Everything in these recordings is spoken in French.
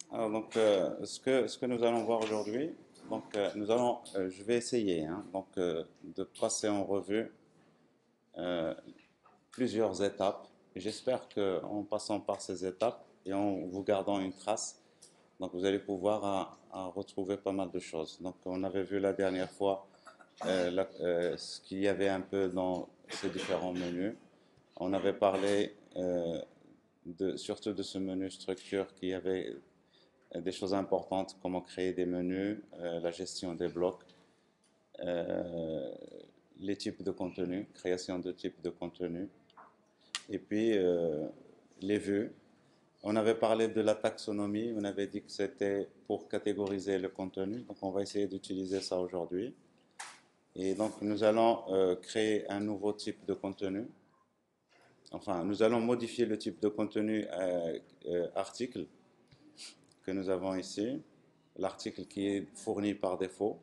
Alors, donc, ce que nous allons voir aujourd'hui, donc, je vais essayer de passer en revue euh, plusieurs étapes. J'espère qu'en passant par ces étapes et en vous gardant une trace, donc vous allez pouvoir retrouver pas mal de choses. Donc, on avait vu la dernière fois ce qu'il y avait un peu dans ces différents menus. On avait parlé surtout de ce menu structure qui avait des choses importantes, comment créer des menus, la gestion des blocs, euh, les types de contenu, création de types de contenu, et puis les vues. On avait parlé de la taxonomie, on avait dit que c'était pour catégoriser le contenu, donc on va essayer d'utiliser ça aujourd'hui. Et donc nous allons créer un nouveau type de contenu. Enfin, nous allons modifier le type de contenu article que nous avons ici, l'article qui est fourni par défaut,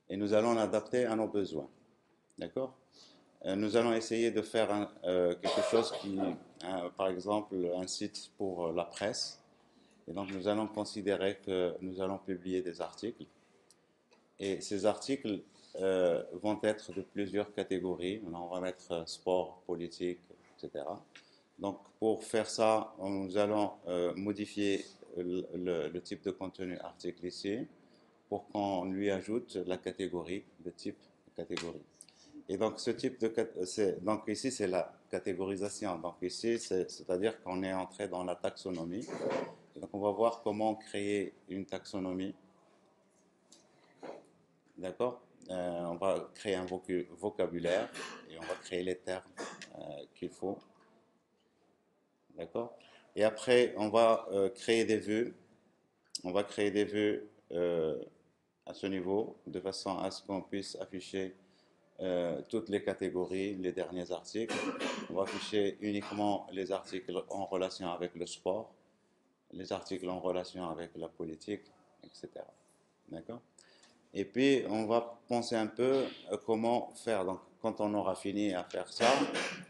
et nous allons l'adapter à nos besoins. D'accord? Nous allons essayer de faire quelque chose par exemple, un site pour la presse. Et donc, nous allons considérer que nous allons publier des articles. Et ces articles vont être de plusieurs catégories. On va mettre sport, politique, etc. Donc, pour faire ça, nous allons modifier le type de contenu article ici pour qu'on lui ajoute la catégorie, le type de catégorie. Et donc, donc ici, c'est la catégorisation. Donc ici, c'est-à-dire qu'on est entré dans la taxonomie. Et donc, on va voir comment créer une taxonomie. D'accord? On va créer un vocabulaire et on va créer les termes qu'il faut. D'accord? Et après, on va créer des vues. On va créer des vues à ce niveau de façon à ce qu'on puisse afficher toutes les catégories, les derniers articles. On va afficher uniquement les articles en relation avec le sport, les articles en relation avec la politique, etc. D'accord? Et puis, on va penser un peu comment faire. Donc, quand on aura fini à faire ça,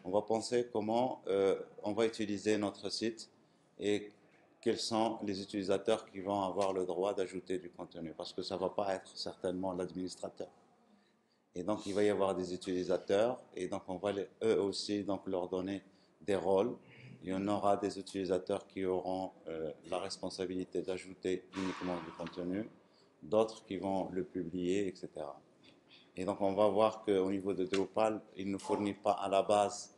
on va penser comment on va utiliser notre site et quels sont les utilisateurs qui vont avoir le droit d'ajouter du contenu. Parce que ça ne va pas être certainement l'administrateur. Et donc, il va y avoir des utilisateurs et donc on va eux aussi donc leur donner des rôles. Il y en aura des utilisateurs qui auront la responsabilité d'ajouter uniquement du contenu, d'autres qui vont le publier, etc. Et donc, on va voir qu'au niveau de Drupal, il ne fournit pas à la base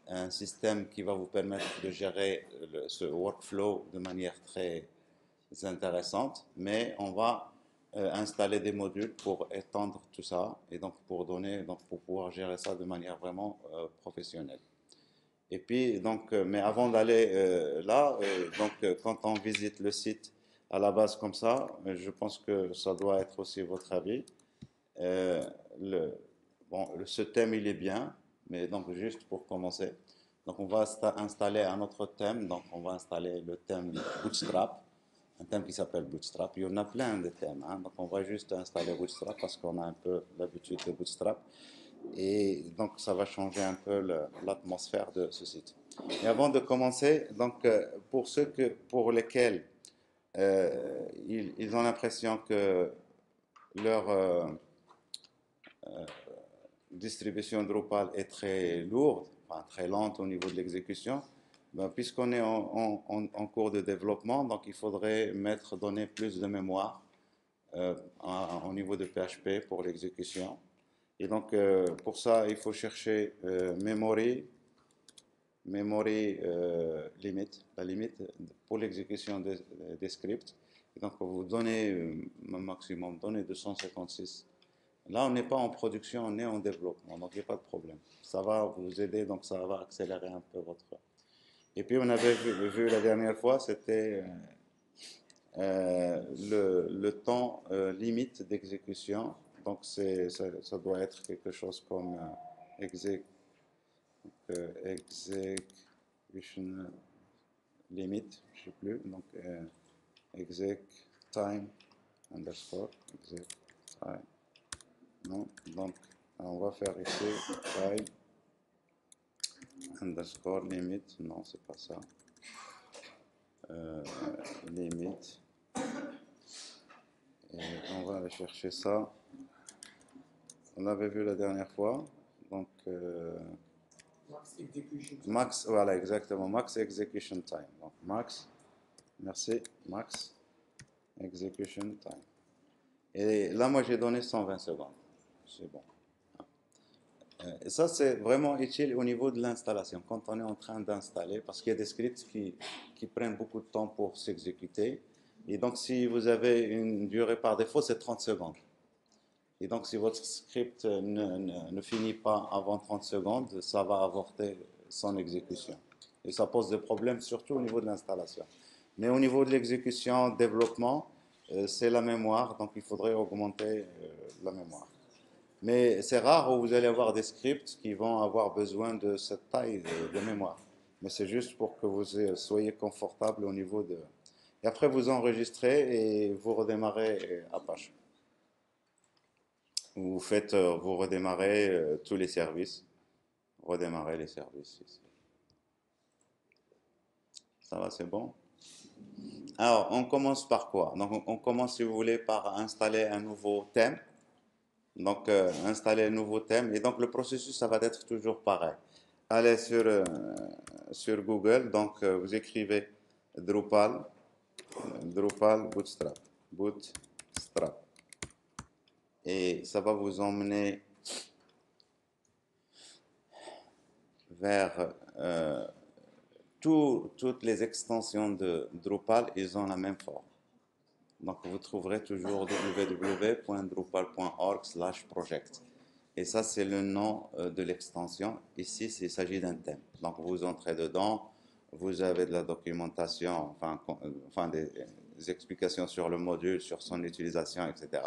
un système qui va vous permettre de gérer ce workflow de manière très intéressante, mais on va installer des modules pour étendre tout ça et donc pour pouvoir gérer ça de manière vraiment professionnelle. Et puis mais avant d'aller là, quand on visite le site à la base comme ça, je pense que ça doit être aussi votre avis. Euh, le, ce thème il est bien, mais donc juste pour commencer, donc on va installer un autre thème. Donc on va installer le thème Bootstrap, un thème qui s'appelle Bootstrap. Il y en a plein de thèmes, hein. Donc on va juste installer Bootstrap parce qu'on a un peu l'habitude de Bootstrap. Et donc ça va changer un peu l'atmosphère de ce site. Et avant de commencer, pour pour lesquels ils ont l'impression que leur distribution Drupal est très lourde, enfin, très lente au niveau de l'exécution, ben, puisqu'on est en cours de développement, donc il faudrait donner plus de mémoire au niveau de PHP pour l'exécution. Et donc pour ça, il faut chercher memory limit, la limite pour l'exécution des scripts. Et donc vous donnez un maximum, donnez 256. Là, on n'est pas en production, on est en développement, donc il n'y a pas de problème. Ça va vous aider, donc ça va accélérer un peu votre. Et puis on avait vu la dernière fois, c'était le temps limite d'exécution. Donc ça doit être quelque chose comme execution limit, je ne sais plus. Donc exec time underscore exec time. Non, donc on va faire ici time underscore limit. Non, c'est pas ça. euh, limite. Et on va aller chercher ça. On l'avait vu la dernière fois. Donc, Max execution. max, voilà, exactement. Max execution time. Donc, max, merci, max execution time. Et là, moi, j'ai donné 120 secondes. C'est bon. Et ça, c'est vraiment utile au niveau de l'installation. Quand on est en train d'installer, parce qu'il y a des scripts qui prennent beaucoup de temps pour s'exécuter. Et donc, si vous avez une durée par défaut, c'est 30 secondes. Et donc, si votre script ne finit pas avant 30 secondes, ça va avorter son exécution. Et ça pose des problèmes, surtout au niveau de l'installation. Mais au niveau de l'exécution, développement, c'est la mémoire, donc il faudrait augmenter la mémoire. Mais c'est rare où vous allez avoir des scripts qui vont avoir besoin de cette taille de mémoire. Mais c'est juste pour que vous soyez confortable au niveau de... Et après, vous enregistrez et vous redémarrez Apache. Vous faites, vous redémarrez tous les services. Redémarrez les services ici. Ça va, c'est bon? Alors, on commence par quoi? Donc, on commence, si vous voulez, par installer un nouveau thème. Donc, installer un nouveau thème. Et donc, le processus, ça va être toujours pareil. Allez sur Google. Donc, vous écrivez Drupal, Drupal Bootstrap. Bootstrap. Et ça va vous emmener vers toutes les extensions de Drupal, ils ont la même forme. Donc, vous trouverez toujours www.drupal.org/project. Et ça, c'est le nom de l'extension. Ici, il s'agit d'un thème. Donc, vous entrez dedans, vous avez de la documentation, enfin des explications sur le module, sur son utilisation, etc.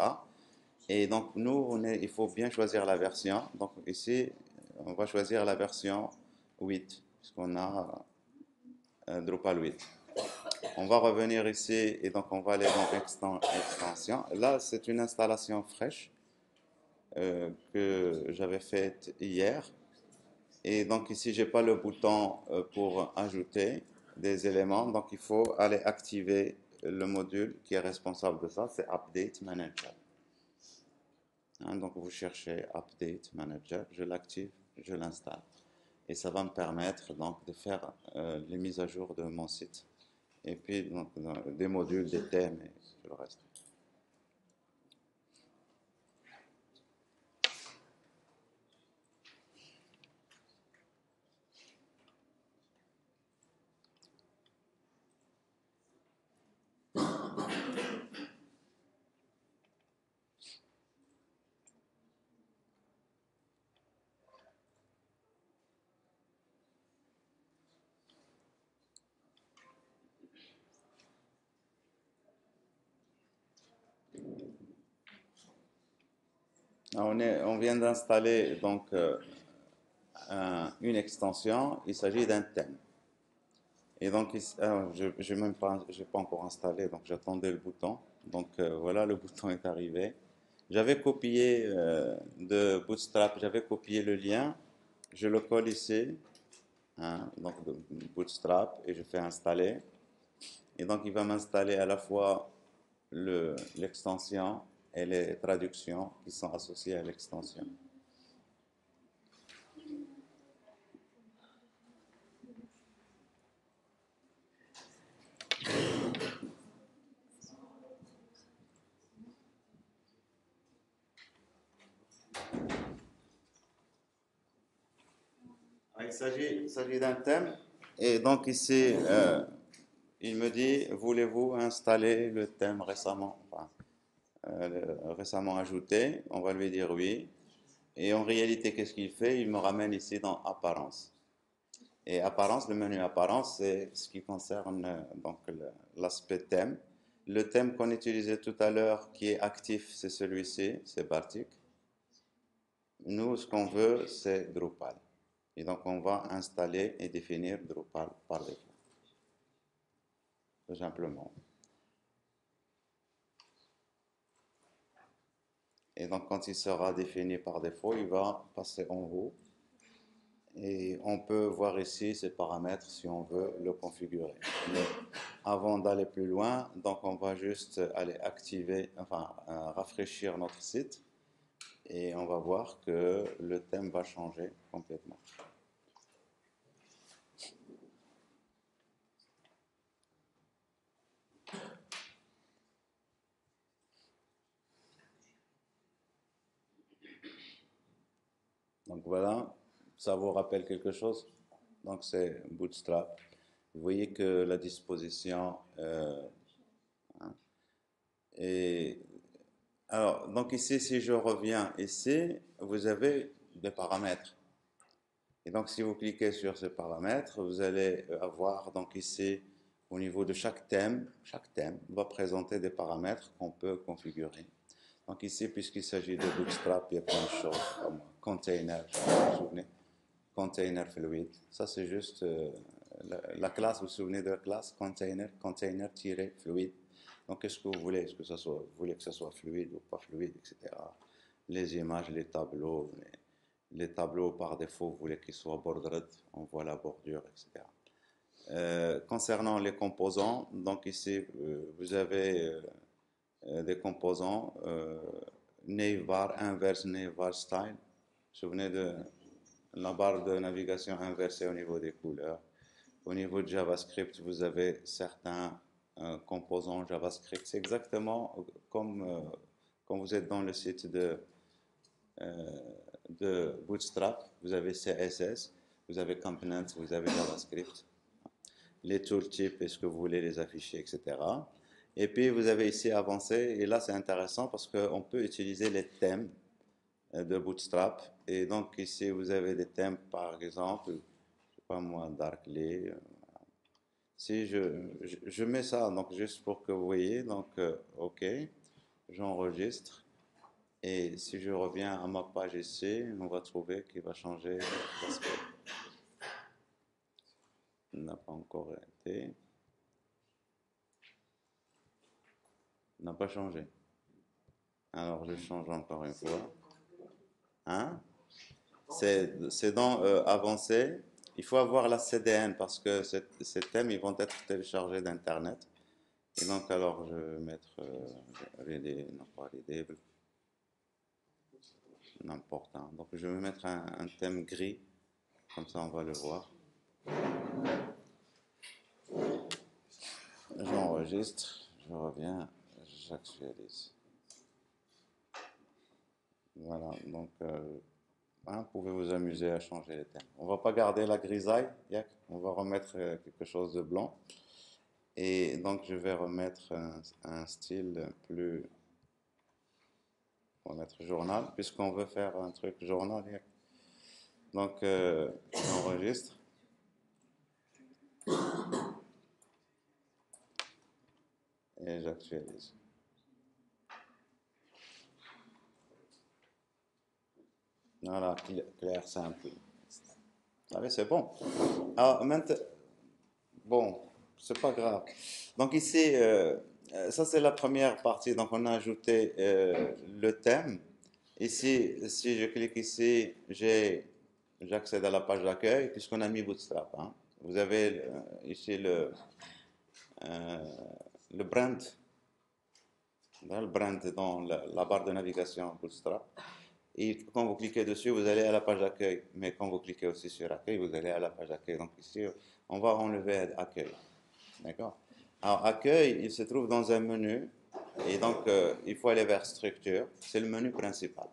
Et donc, nous, il faut bien choisir la version. Donc, ici, on va choisir la version 8, puisqu'on a Drupal 8. On va revenir ici et donc on va aller dans extension. Là, c'est une installation fraîche que j'avais faite hier. Et donc ici, j'ai pas le bouton pour ajouter des éléments. Donc il faut aller activer le module qui est responsable de ça. C'est Update Manager. Hein, donc vous cherchez Update Manager. Je l'active, je l'installe. Et ça va me permettre donc de faire les mises à jour de mon site. Et puis donc, des modules, des thèmes et tout le reste. On vient d'installer donc une extension. Il s'agit d'un thème. Et donc, je n'ai pas encore installé, donc j'attendais le bouton. Donc voilà, le bouton est arrivé. J'avais copié de Bootstrap, j'avais copié le lien. Je le colle ici, hein, donc de Bootstrap, et je fais installer. Et donc, il va m'installer à la fois l'extension et les traductions qui sont associées à l'extension. Il s'agit d'un thème. Et donc ici, il me dit, voulez-vous installer le thème récemment ajouté? On va lui dire oui. Et en réalité, qu'est-ce qu'il fait? Il me ramène ici dans Apparence. Et Apparence, le menu Apparence, c'est ce qui concerne donc l'aspect thème. Le thème qu'on utilisait tout à l'heure, qui est actif, c'est celui-ci, c'est Bartik. Nous, ce qu'on veut, c'est Drupal. Et donc, on va installer et définir Drupal par défaut. Tout simplement. Et donc, quand il sera défini par défaut, il va passer en haut. Et on peut voir ici ces paramètres si on veut le configurer. Mais avant d'aller plus loin, donc on va juste aller activer, enfin rafraîchir notre site et on va voir que le thème va changer complètement. Donc voilà, ça vous rappelle quelque chose? Donc c'est Bootstrap. Vous voyez que la disposition hein, et alors donc ici si je reviens ici, vous avez des paramètres. Et donc si vous cliquez sur ces paramètres, vous allez avoir donc ici au niveau de chaque thème va présenter des paramètres qu'on peut configurer. Donc ici, puisqu'il s'agit de Bootstrap, il y a plein de choses comme container, vous vous souvenez, container fluid. Ça, c'est juste la classe, vous vous souvenez de la classe container, container-fluid. Donc, qu'est-ce que vous voulez? Est-ce que ça soit, vous voulez que ça soit fluide ou pas fluide, etc. Les images, les tableaux par défaut, vous voulez qu'ils soient bordered, on voit la bordure, etc. Concernant les composants, donc ici, vous avez des composants navbar, inverse navbar style. Vous vous souvenez de la barre de navigation inversée au niveau des couleurs. Au niveau de JavaScript, vous avez certains composants JavaScript. C'est exactement comme quand vous êtes dans le site de Bootstrap. Vous avez CSS, vous avez Components, vous avez JavaScript. Les tooltips, est-ce que vous voulez les afficher, etc. Et puis vous avez ici avancé, et là c'est intéressant parce qu'on peut utiliser les thèmes de Bootstrap. Et donc ici vous avez des thèmes par exemple, je sais pas moi, Darkly. Si je mets ça, donc juste pour que vous voyez, donc OK, j'enregistre. Et si je reviens à ma page ici, on va trouver qu'il va changer d'aspect. Il n'a pas encore été. N'a pas changé. Alors je change encore une fois. Hein? C'est dans Avancer. Il faut avoir la CDN parce que ces thèmes ils vont être téléchargés d'Internet. Et donc alors je vais mettre non pas readable, n'importe. Hein. Donc je vais mettre un thème gris, comme ça on va le voir. J'enregistre, je reviens, j'actualise. Voilà, donc hein, vous pouvez vous amuser à changer les thèmes. On va pas garder la grisaille, on va remettre quelque chose de blanc. Et donc je vais remettre un style plus, on va mettre journal, puisqu'on veut faire un truc journal. Donc j'enregistre. Et j'actualise. Voilà, clair, simple. Allez, c'est bon. Alors maintenant, bon, c'est pas grave. Donc ici, ça c'est la première partie. Donc on a ajouté le thème. Ici, si je clique ici, j'accède à la page d'accueil puisqu'on a mis Bootstrap. Hein. Vous avez ici le brand. Le brand dans la barre de navigation Bootstrap. Et quand vous cliquez dessus, vous allez à la page d'accueil. Mais quand vous cliquez aussi sur accueil, vous allez à la page d'accueil. Donc ici, on va enlever accueil. D'accord? Alors, accueil, il se trouve dans un menu. Et donc, il faut aller vers structure. C'est le menu principal.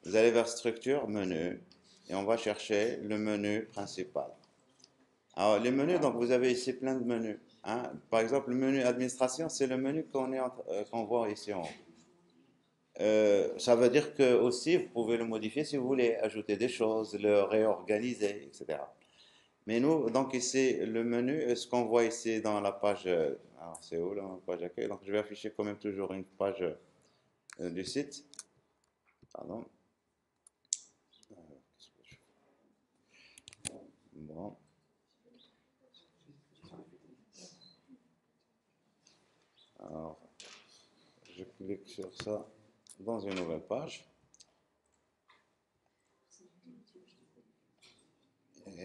Vous allez vers structure, menu. Et on va chercher le menu principal. Alors, les menus, donc vous avez ici plein de menus. Hein? Par exemple, le menu administration, c'est le menu qu'on voit ici en haut. Ça veut dire que aussi vous pouvez le modifier si vous voulez ajouter des choses, le réorganiser, etc. Mais nous, donc ici, le menu, ce qu'on voit ici dans la page, alors c'est où la page accueil? Donc je vais afficher quand même toujours une page du site. Pardon. Bon. Alors, je clique sur ça dans une nouvelle page.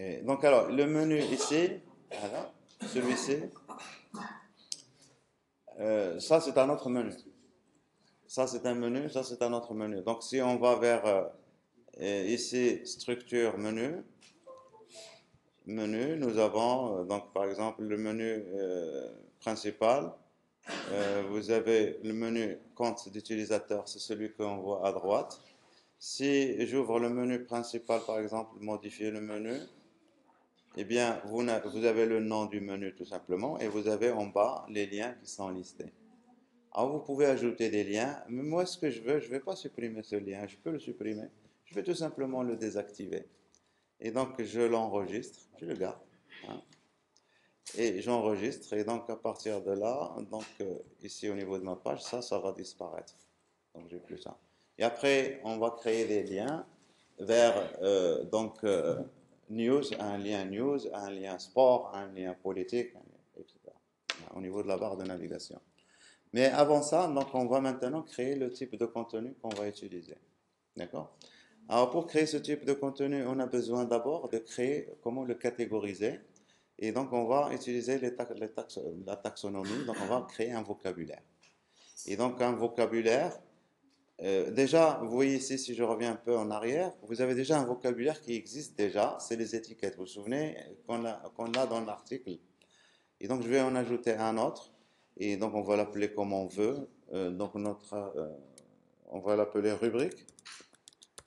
Et donc, alors, le menu ici, voilà, celui-ci, ça c'est un autre menu. Ça c'est un menu, ça c'est un autre menu. Donc, si on va vers ici, structure menu, nous avons donc par exemple le menu principal. Vous avez le menu compte d'utilisateur, c'est celui qu'on voit à droite. Si j'ouvre le menu principal, par exemple, modifier le menu, eh bien, vous avez le nom du menu tout simplement et vous avez en bas les liens qui sont listés. Alors, vous pouvez ajouter des liens, mais moi, ce que je veux, je ne vais pas supprimer ce lien, je peux le supprimer. Je vais tout simplement le désactiver. Et donc, je l'enregistre, je le garde. Hein, et j'enregistre, et donc à partir de là, donc ici au niveau de ma page, ça va disparaître. Donc, j'ai plus ça. Et après, on va créer des liens vers news, un lien sport, un lien politique, etc. Au niveau de la barre de navigation. Mais avant ça, donc on va maintenant créer le type de contenu qu'on va utiliser. D'accord? Alors pour créer ce type de contenu, on a besoin d'abord de créer comment le catégoriser. Et donc on va utiliser la taxonomie, donc on va créer un vocabulaire. Et donc un vocabulaire, déjà, vous voyez ici, si je reviens un peu en arrière, vous avez déjà un vocabulaire qui existe déjà, c'est les étiquettes. Vous vous souvenez qu'on a dans l'article. Et donc je vais en ajouter un autre. Et donc on va l'appeler comme on veut. On va l'appeler rubrique.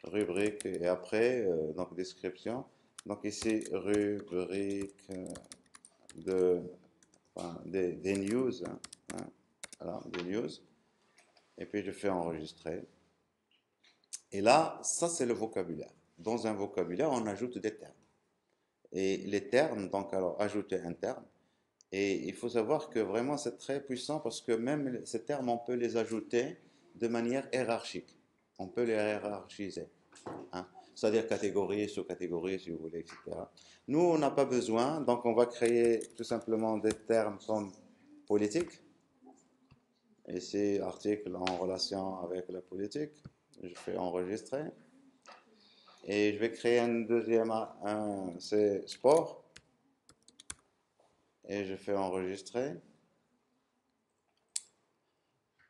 Rubrique et après, donc description. Donc ici, rubrique des news. Hein, voilà, des news. Et puis je fais enregistrer. Et là, ça c'est le vocabulaire. Dans un vocabulaire, on ajoute des termes. Et les termes, donc alors ajouter un terme. Et il faut savoir que vraiment c'est très puissant parce que même ces termes, on peut les ajouter de manière hiérarchique. On peut les hiérarchiser. Hein. C'est-à-dire catégorie, sous-catégorie, si vous voulez, etc. Nous, on n'a pas besoin, donc on va créer tout simplement des termes comme politique. Ici, article en relation avec la politique. Je fais enregistrer. Et je vais créer un deuxième, c'est sport. Et je fais enregistrer.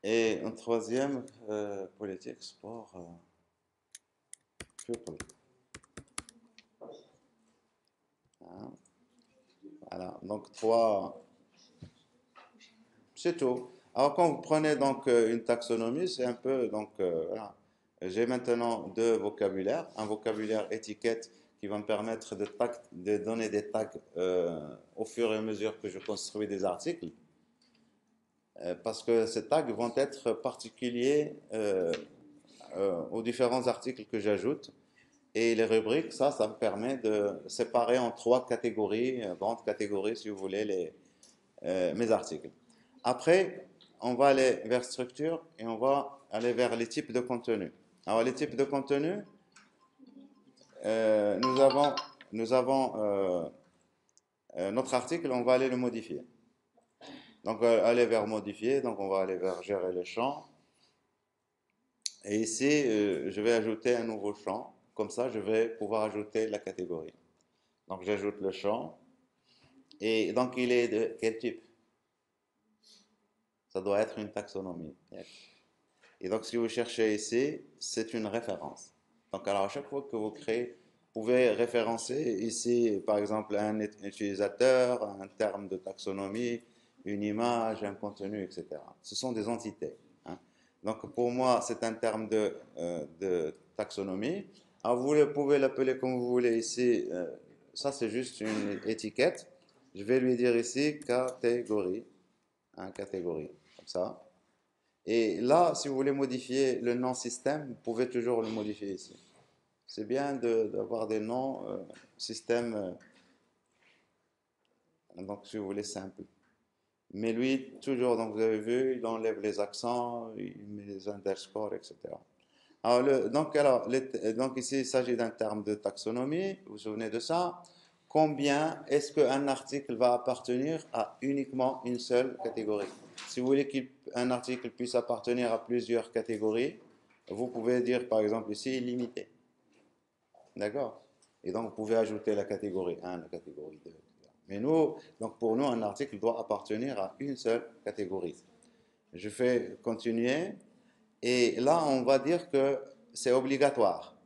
Et un troisième, politique, sport, people. Hein. Voilà, donc trois, c'est tout. Alors quand vous prenez donc une taxonomie, c'est un peu, donc voilà. J'ai maintenant deux vocabulaires. Un vocabulaire étiquette qui va me permettre de donner des tags au fur et à mesure que je construis des articles. Parce que ces tags vont être particuliers aux différents articles que j'ajoute. Et les rubriques, ça me permet de séparer en trois catégories, grandes catégories si vous voulez, mes articles. Après, on va aller vers structure et on va aller vers les types de contenu. Alors, les types de contenu, nous avons notre article, on va aller le modifier. Donc, aller vers modifier, donc on va aller vers gérer les champs. Et ici, je vais ajouter un nouveau champ. Comme ça, je vais pouvoir ajouter la catégorie. Donc, j'ajoute le champ. Et donc, il est de quel type? Ça doit être une taxonomie. Et donc, si vous cherchez ici, c'est une référence. Donc, alors, à chaque fois que vous créez, vous pouvez référencer ici, par exemple, un utilisateur, un terme de taxonomie, une image, un contenu, etc. Ce sont des entités. Hein. Donc, pour moi, c'est un terme de taxonomie. Alors, vous pouvez l'appeler comme vous voulez ici. Ça, c'est juste une étiquette. Je vais lui dire ici catégorie. Hein, catégorie, comme ça. Et là, si vous voulez modifier le nom système, vous pouvez toujours le modifier ici. C'est bien d'avoir des noms système, donc si vous voulez, simple. Mais lui, toujours, donc vous avez vu, il enlève les accents, il met les underscores, etc. Donc ici, il s'agit d'un terme de taxonomie, vous vous souvenez de ça. Combien est-ce qu'un article va appartenir à uniquement une seule catégorie? Si vous voulez qu'un article puisse appartenir à plusieurs catégories, vous pouvez dire par exemple ici illimité. D'accord? Et donc, vous pouvez ajouter la catégorie 1, la catégorie 2, etc. Mais nous, donc pour nous, un article doit appartenir à une seule catégorie. Je fais continuer. Et là, on va dire que c'est obligatoire.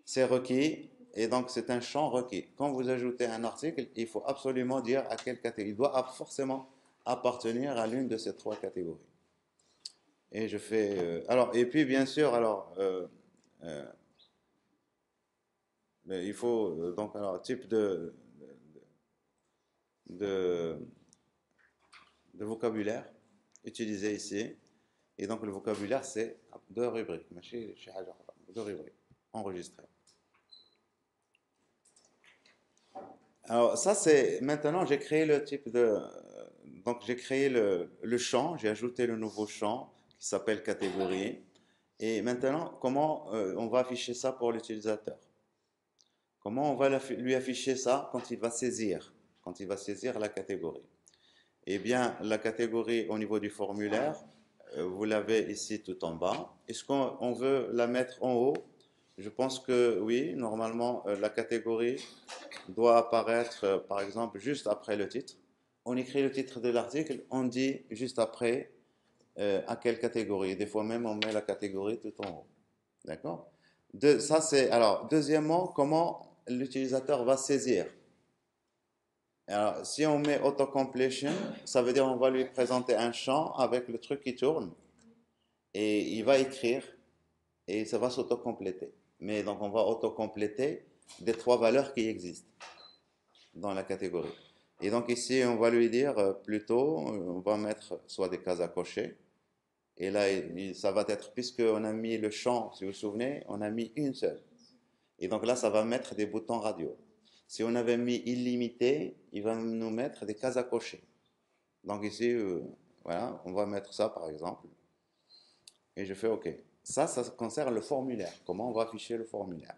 C'est requis. Et donc, c'est un champ requis. Quand vous ajoutez un article, il faut absolument dire à quelle catégorie. Il doit forcément appartenir à l'une de ces trois catégories. Et je fais. Alors, et puis, bien sûr, alors. Mais il faut donc alors type de, de vocabulaire utilisé ici. Et donc le vocabulaire c'est deux rubriques, deux rubriques enregistrées. Alors ça c'est maintenant j'ai créé le type de donc j'ai créé le champ, j'ai ajouté le nouveau champ qui s'appelle catégorie. Et maintenant comment on va afficher ça pour l'utilisateur? Comment on va lui afficher ça quand il va saisir la catégorie? Eh bien, la catégorie au niveau du formulaire, vous l'avez ici tout en bas. Est-ce qu'on veut la mettre en haut? Je pense que oui, normalement, la catégorie doit apparaître, par exemple, juste après le titre. On écrit le titre de l'article, on dit juste après à quelle catégorie. Des fois même, on met la catégorie tout en haut. D'accord? Ça, c'est. Alors, deuxièmement, comment l'utilisateur va saisir? Alors, si on met autocompletion, ça veut dire on va lui présenter un champ avec le truc qui tourne et il va écrire et ça va s'autocompléter. Mais donc on va autocompléter des trois valeurs qui existent dans la catégorie. Et donc ici on va lui dire plutôt, on va mettre soit des cases à cocher. Et là, ça va être, puisqu'on a mis le champ, si vous vous souvenez, on a mis une seule. Et donc là, ça va mettre des boutons radio. Si on avait mis illimité, il va nous mettre des cases à cocher. Donc ici, voilà, on va mettre ça par exemple. Et je fais OK. Ça concerne le formulaire. Comment on va afficher le formulaire?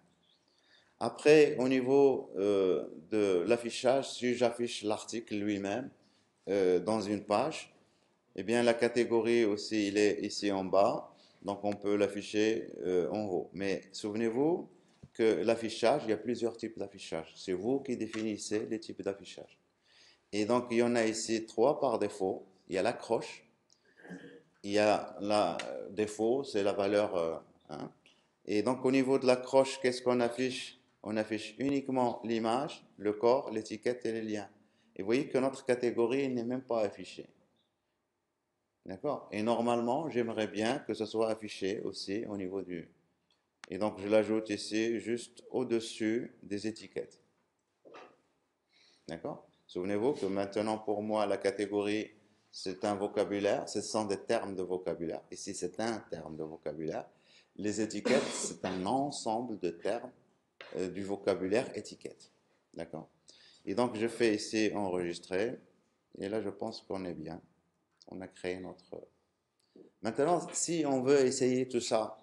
Après, au niveau de l'affichage, si j'affiche l'article lui-même dans une page, eh bien la catégorie aussi, il est ici en bas. Donc on peut l'afficher en haut. Mais souvenez-vous que l'affichage, il y a plusieurs types d'affichage. C'est vous qui définissez les types d'affichage. Et donc il y en a ici trois par défaut. Il y a l'accroche. Il y a la défaut, c'est la valeur 1. Et donc au niveau de l'accroche, qu'est-ce qu'on affiche? On affiche uniquement l'image, le corps, l'étiquette et les liens. Et vous voyez que notre catégorie n'est même pas affichée. D'accord? Et normalement, j'aimerais bien que ce soit affiché aussi au niveau du... Et donc je l'ajoute ici juste au-dessus des étiquettes. D'accord? Souvenez-vous que maintenant pour moi la catégorie c'est un vocabulaire, ce sont des termes de vocabulaire. Ici c'est un terme de vocabulaire. Les étiquettes c'est un ensemble de termes du vocabulaire étiquette. D'accord? Et donc je fais ici enregistrer et là je pense qu'on est bien. On a créé notre... Maintenant si on veut essayer tout ça,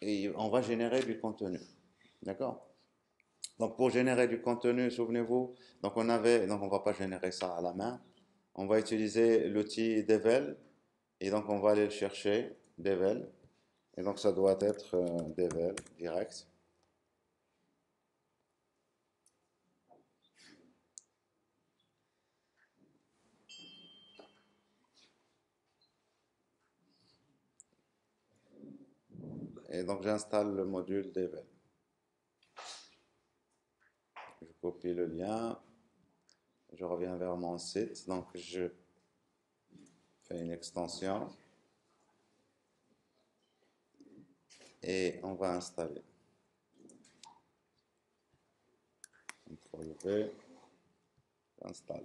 on va générer du contenu. D'accord? Donc pour générer du contenu, souvenez-vous, donc on ne va pas générer ça à la main. On va utiliser l'outil Devel et donc on va aller le chercher, Devel. Et donc ça doit être Devel direct. Et donc j'installe le module Devel. Je copie le lien. Je reviens vers mon site. Donc je fais une extension. Et on va installer. CTRL V. J'installe.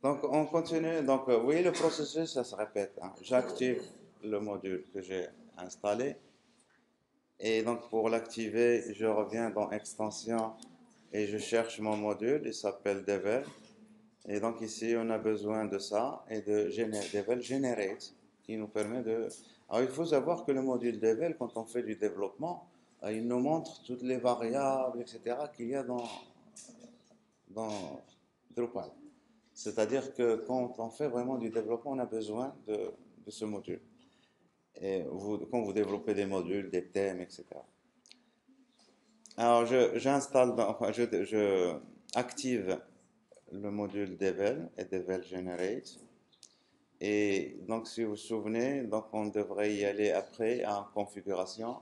Donc, on continue. Donc, oui, le processus, ça se répète. Hein. J'active le module que j'ai installé. Et donc, pour l'activer, je reviens dans Extension et je cherche mon module. Il s'appelle Devel. Et donc, ici, on a besoin de ça et de Devel Generate qui nous permet de... Alors, il faut savoir que le module Devel, quand on fait du développement, il nous montre toutes les variables, etc., qu'il y a dans Drupal. C'est-à-dire que quand on fait vraiment du développement, on a besoin de ce module. Et quand vous développez des modules, des thèmes, etc. Alors, enfin, je active le module Devel et Devel Generate. Et donc, si vous vous souvenez, donc on devrait y aller après en configuration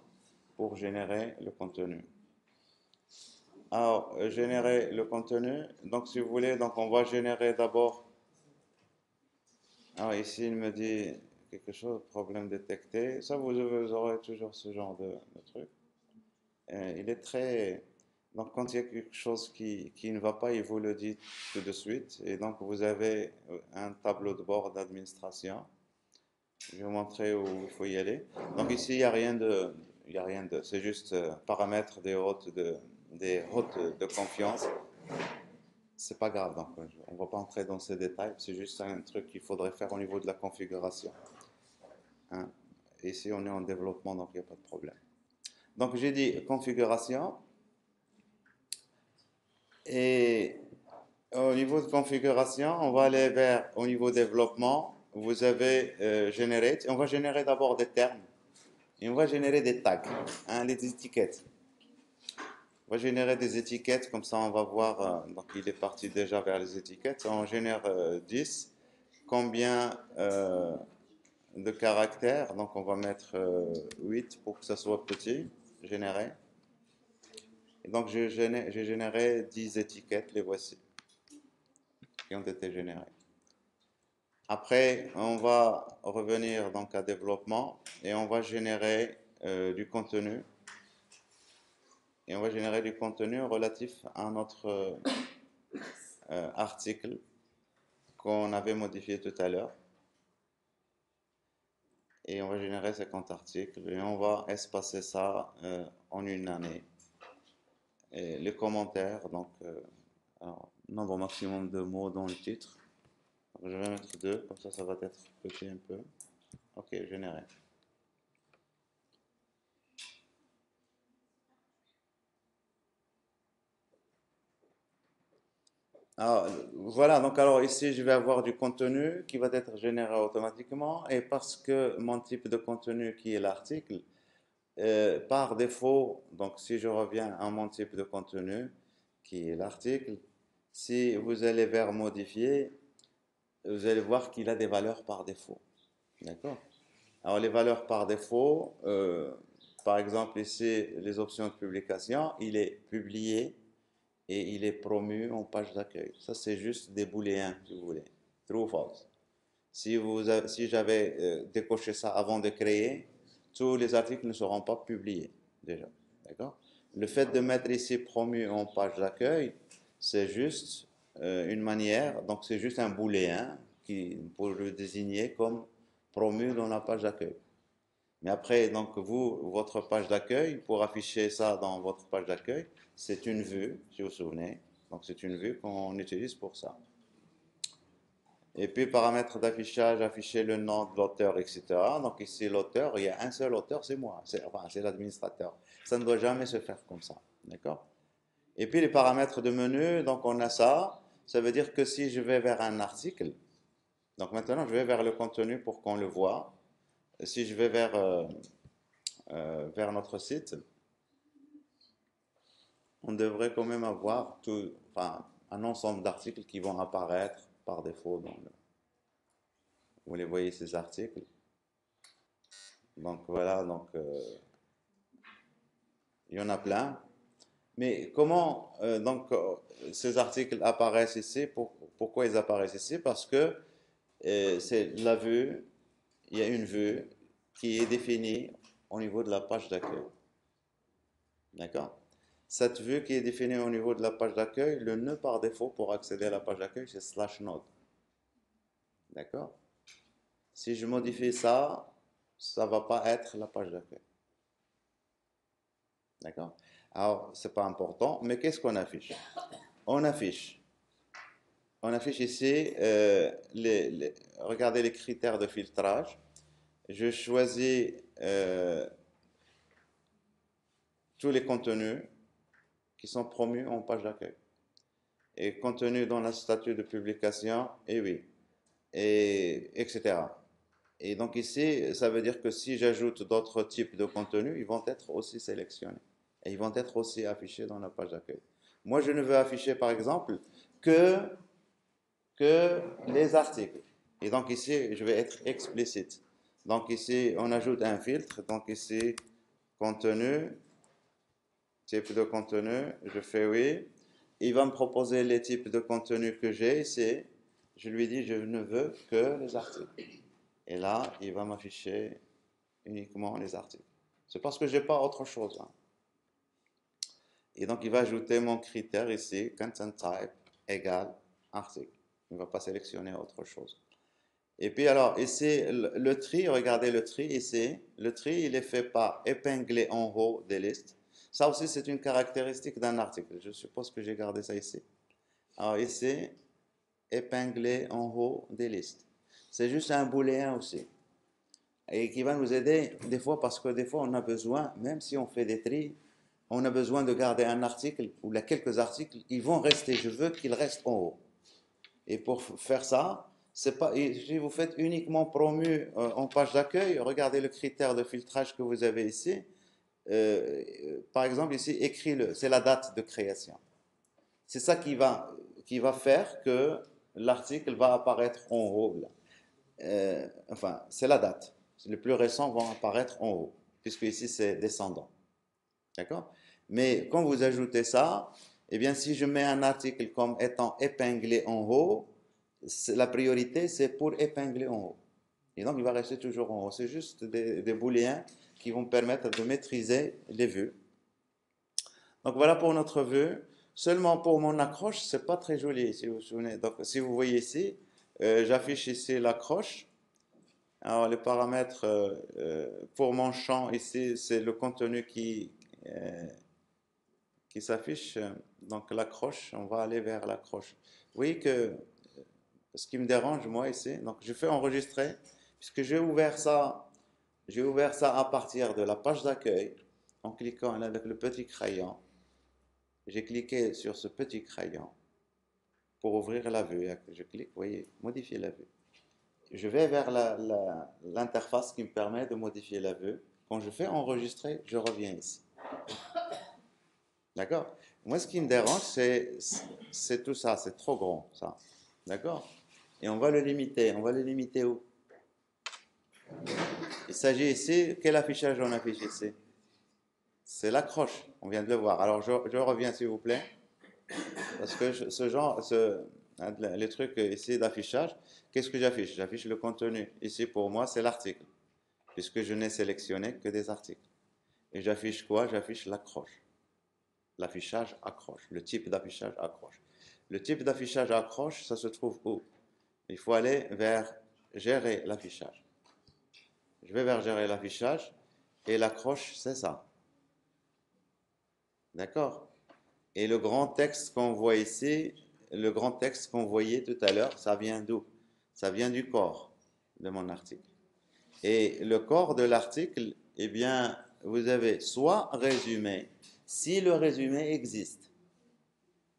pour générer le contenu. Alors, générer le contenu. Donc, si vous voulez, donc on va générer d'abord. Alors, ici, il me dit quelque chose, problème détecté. Ça, vous aurez toujours ce genre de truc. Il est très. Donc, quand il y a quelque chose qui ne va pas, il vous le dit tout de suite. Et donc, vous avez un tableau de bord d'administration. Je vais vous montrer où il faut y aller. Donc, ici, il y a rien de, c'est juste paramètres des hôtes de confiance. C'est pas grave, donc on va pas entrer dans ces détails. C'est juste un truc qu'il faudrait faire au niveau de la configuration. Hein. Ici, on est en développement, donc il n'y a pas de problème. Donc, j'ai dit configuration. Et au niveau de configuration, on va aller vers, au niveau développement, vous avez Generate. On va générer d'abord des termes. Et on va générer des tags, hein, des étiquettes. On va générer des étiquettes, comme ça on va voir, donc il est parti déjà vers les étiquettes. On génère 10. Combien de caractères? Donc on va mettre 8 pour que ça soit petit, généré. Et donc j'ai généré 10 étiquettes, les voici, qui ont été générées. Après, on va revenir donc à développement et on va générer du contenu. Et on va générer du contenu relatif à notre article qu'on avait modifié tout à l'heure. Et on va générer 50 articles et on va espacer ça en une année. Et les commentaires, donc, alors, nombre maximum de mots dans le titre. Donc, je vais mettre 2, comme ça va être petit un peu. Ok, généré. Alors, voilà, donc alors ici je vais avoir du contenu qui va être généré automatiquement et parce que mon type de contenu qui est l'article, par défaut, donc si je reviens à mon type de contenu qui est l'article, si vous allez vers modifier, vous allez voir qu'il a des valeurs par défaut. D'accord? Alors les valeurs par défaut, par exemple ici les options de publication, il est publié et il est promu en page d'accueil. Ça, c'est juste des booléens, si vous voulez. True ou false. Si j'avais décoché ça avant de créer, tous les articles ne seront pas publiés, déjà. D'accord? Le fait de mettre ici promu en page d'accueil, c'est juste une manière, donc c'est juste un booléen pour le désigner comme promu dans la page d'accueil. Mais après, donc votre page d'accueil, pour afficher ça dans votre page d'accueil, c'est une vue, si vous vous souvenez. Donc c'est une vue qu'on utilise pour ça. Et puis paramètres d'affichage, afficher le nom de l'auteur, etc. Donc ici l'auteur, il y a un seul auteur, c'est moi, c'est l'administrateur. Ça ne doit jamais se faire comme ça, d'accord? Et puis les paramètres de menu, donc on a ça. Ça veut dire que si je vais vers un article, donc maintenant je vais vers le contenu pour qu'on le voit. Si je vais vers notre site, on devrait quand même avoir enfin, un ensemble d'articles qui vont apparaître par défaut vous les voyez ces articles. Donc voilà, donc il y en a plein. Mais comment ces articles apparaissent ici? Pourquoi ils apparaissent ici? Parce que c'est la vue, il y a une vue qui est définie au niveau de la page d'accueil. D'accord? Cette vue qui est définie au niveau de la page d'accueil, le nœud par défaut pour accéder à la page d'accueil, c'est /node. D'accord? Si je modifie ça, ça ne va pas être la page d'accueil. D'accord? Alors, ce n'est pas important, mais qu'est-ce qu'on affiche? On affiche. On affiche ici, regardez les critères de filtrage. Je choisis tous les contenus qui sont promus en page d'accueil. Et contenu dans le statut de publication, et oui, et etc. Et donc ici, ça veut dire que si j'ajoute d'autres types de contenus, ils vont être aussi sélectionnés. Et ils vont être aussi affichés dans la page d'accueil. Moi, je ne veux afficher, par exemple, que, que les articles. Et donc ici, je vais être explicite. Donc ici, on ajoute un filtre. Donc ici, contenu, type de contenu, je fais oui. Il va me proposer les types de contenu que j'ai ici. Je lui dis, je ne veux que les articles. Et là, il va m'afficher uniquement les articles. C'est parce que je n'ai pas autre chose, hein. Et donc, il va ajouter mon critère ici, content type égale article. Il ne va pas sélectionner autre chose. Et puis alors, ici, le tri, regardez le tri ici. Le tri, il est fait par épingler en haut des listes. Ça aussi, c'est une caractéristique d'un article. Je suppose que j'ai gardé ça ici. Alors ici, épingler en haut des listes. C'est juste un booléen aussi. Et qui va nous aider des fois parce que des fois on a besoin, même si on fait des tris, on a besoin de garder un article ou là, quelques articles, ils vont rester, je veux qu'ils restent en haut. Et pour faire ça, c'est pas, si vous faites uniquement promu en page d'accueil, regardez le critère de filtrage que vous avez ici. Par exemple, ici, écris-le, c'est la date de création. C'est ça qui va faire que l'article va apparaître en haut. Là. Enfin, c'est la date. Les plus récents vont apparaître en haut, puisque ici c'est descendant. D'accord? Mais quand vous ajoutez ça, eh bien, si je mets un article comme étant épinglé en haut, la priorité c'est pour épingler en haut. Et donc il va rester toujours en haut. C'est juste des booléens qui vont permettre de maîtriser les vues. Donc voilà pour notre vue. Seulement pour mon accroche, c'est pas très joli, si vous vous souvenez. Donc si vous voyez ici, j'affiche ici l'accroche. Alors les paramètres pour mon champ ici, c'est le contenu qui s'affiche. Donc l'accroche, on va aller vers l'accroche. Vous voyez que ce qui me dérange moi ici, donc je fais enregistrer, puisque j'ai ouvert ça à partir de la page d'accueil en cliquant là avec le petit crayon. J'ai cliqué sur ce petit crayon pour ouvrir la vue. Je clique, vous voyez, modifier la vue. Je vais vers l'interface qui me permet de modifier la vue. Quand je fais enregistrer, je reviens ici. D'accord? Moi, ce qui me dérange, c'est tout ça. C'est trop grand, ça. D'accord? Et on va le limiter. On va le limiter où? Il s'agit ici, quel affichage on affiche ici? C'est l'accroche. On vient de le voir. Alors, je reviens, s'il vous plaît. Parce que les trucs ici d'affichage, qu'est-ce que j'affiche? J'affiche le contenu. Ici, pour moi, c'est l'article, puisque je n'ai sélectionné que des articles. Et j'affiche quoi? J'affiche l'accroche. L'affichage accroche. Le type d'affichage accroche. Le type d'affichage accroche, ça se trouve où? Il faut aller vers gérer l'affichage. Je vais vers gérer l'affichage et l'accroche, c'est ça. D'accord? Et le grand texte qu'on voit ici, le grand texte qu'on voyait tout à l'heure, ça vient d'où? Ça vient du corps de mon article. Et le corps de l'article, eh bien, vous avez soit résumé, si le résumé existe,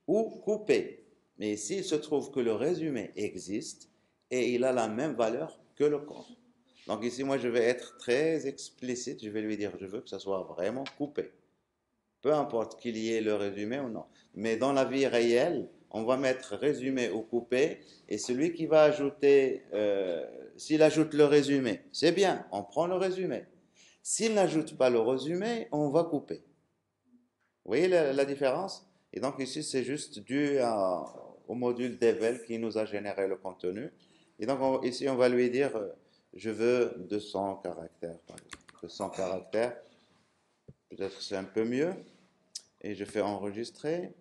ou coupé. Mais ici, il se trouve que le résumé existe et il a la même valeur que le corps. Donc ici, moi, je vais être très explicite. Je vais lui dire, je veux que ça soit vraiment coupé. Peu importe qu'il y ait le résumé ou non. Mais dans la vie réelle, on va mettre résumé ou coupé. Et celui qui va ajouter, s'il ajoute le résumé, c'est bien, on prend le résumé. S'il n'ajoute pas le résumé, on va couper. Vous voyez la différence? Et donc ici, c'est juste dû au module Devel qui nous a généré le contenu. Et donc ici, on va lui dire, je veux 200 caractères, par exemple. 200 caractères, peut-être c'est un peu mieux. Et je fais enregistrer.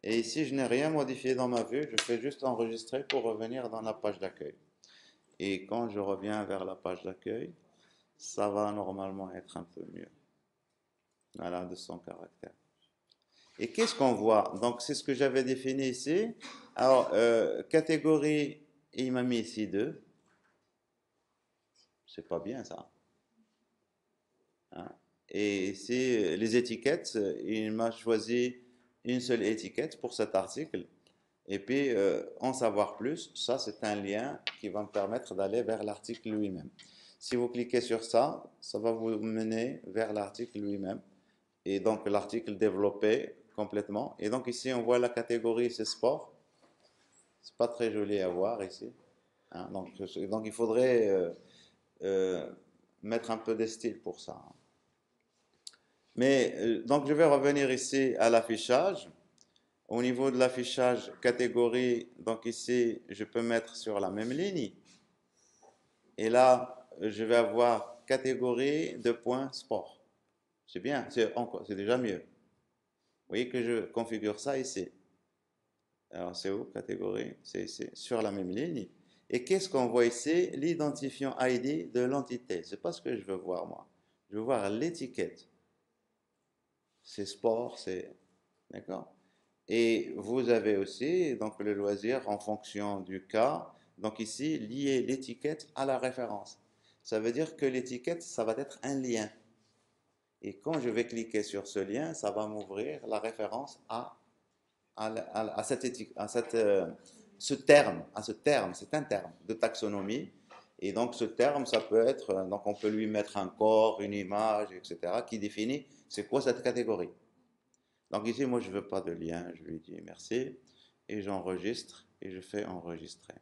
Et ici, je n'ai rien modifié dans ma vue, je fais juste enregistrer pour revenir dans la page d'accueil. Et quand je reviens vers la page d'accueil, ça va normalement être un peu mieux. Voilà, 200 caractères. Et qu'est-ce qu'on voit? Donc, c'est ce que j'avais défini ici. Alors, catégorie, il m'a mis ici 2. C'est pas bien ça. Hein? Et ici, les étiquettes, il m'a choisi une seule étiquette pour cet article. Et puis, en savoir plus, ça c'est un lien qui va me permettre d'aller vers l'article lui-même. Si vous cliquez sur ça, ça va vous mener vers l'article lui-même. Et donc l'article développé complètement. Et donc ici, on voit la catégorie, c'est sport. C'est pas très joli à voir ici. Hein. Donc il faudrait euh, mettre un peu de style pour ça. Mais donc je vais revenir ici à l'affichage. Au niveau de l'affichage catégorie, donc ici, je peux mettre sur la même ligne. Et là, je vais avoir catégorie de points sport. C'est bien, c'est déjà mieux. Vous voyez que je configure ça ici. Alors, c'est où catégorie? C'est ici, sur la même ligne. Et qu'est-ce qu'on voit ici? L'identifiant ID de l'entité. C'est pas ce que je veux voir, moi. Je veux voir l'étiquette. C'est sport, c'est... D'accord? Et vous avez aussi donc le loisir en fonction du cas. Donc ici, lier l'étiquette à la référence. Ça veut dire que l'étiquette, ça va être un lien. Et quand je vais cliquer sur ce lien, ça va m'ouvrir la référence ce terme, c'est un terme de taxonomie. Et donc ce terme, ça peut être, donc on peut lui mettre un corps, une image, etc., qui définit c'est quoi cette catégorie. Donc ici, moi, je ne veux pas de lien, je lui dis merci, et j'enregistre, et je fais enregistrer.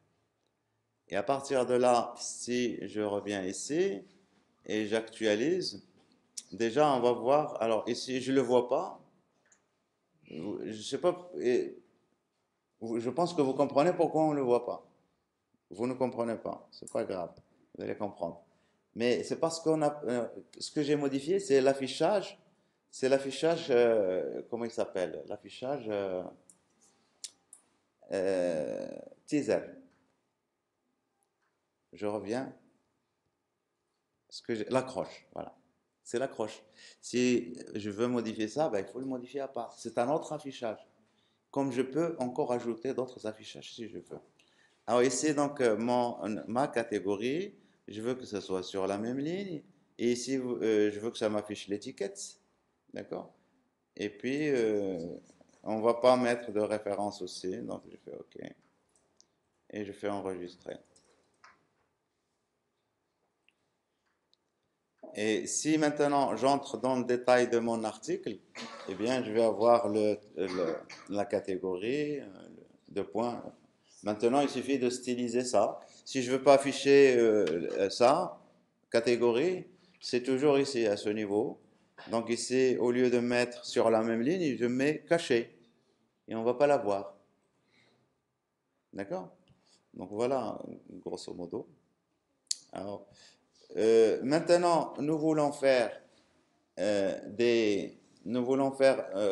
Et à partir de là, si je reviens ici, et j'actualise, déjà, on va voir, alors ici, je ne le vois pas, je sais pas, je pense que vous comprenez pourquoi on ne le voit pas. Vous ne comprenez pas, c'est pas grave, vous allez comprendre. Mais c'est parce qu'on a, ce que j'ai modifié, c'est l'affichage, comment il s'appelle? L'affichage teaser. Je reviens, l'accroche, voilà. C'est l'accroche. Si je veux modifier ça, ben, il faut le modifier à part. C'est un autre affichage. Comme je peux encore ajouter d'autres affichages si je veux. Alors ici, donc, ma catégorie, je veux que ce soit sur la même ligne. Et ici, je veux que ça m'affiche l'étiquette. D'accord? Et puis, on ne va pas mettre de référence aussi. Donc, je fais OK. Et je fais enregistrer. Et si maintenant j'entre dans le détail de mon article, eh bien, je vais avoir la catégorie de points. Maintenant, il suffit de styliser ça. Si je ne veux pas afficher ça, catégorie, c'est toujours ici, à ce niveau. Donc ici, au lieu de mettre sur la même ligne, je mets caché. Et on ne va pas la voir. D'accord? Donc voilà, grosso modo. Alors, maintenant, nous voulons faire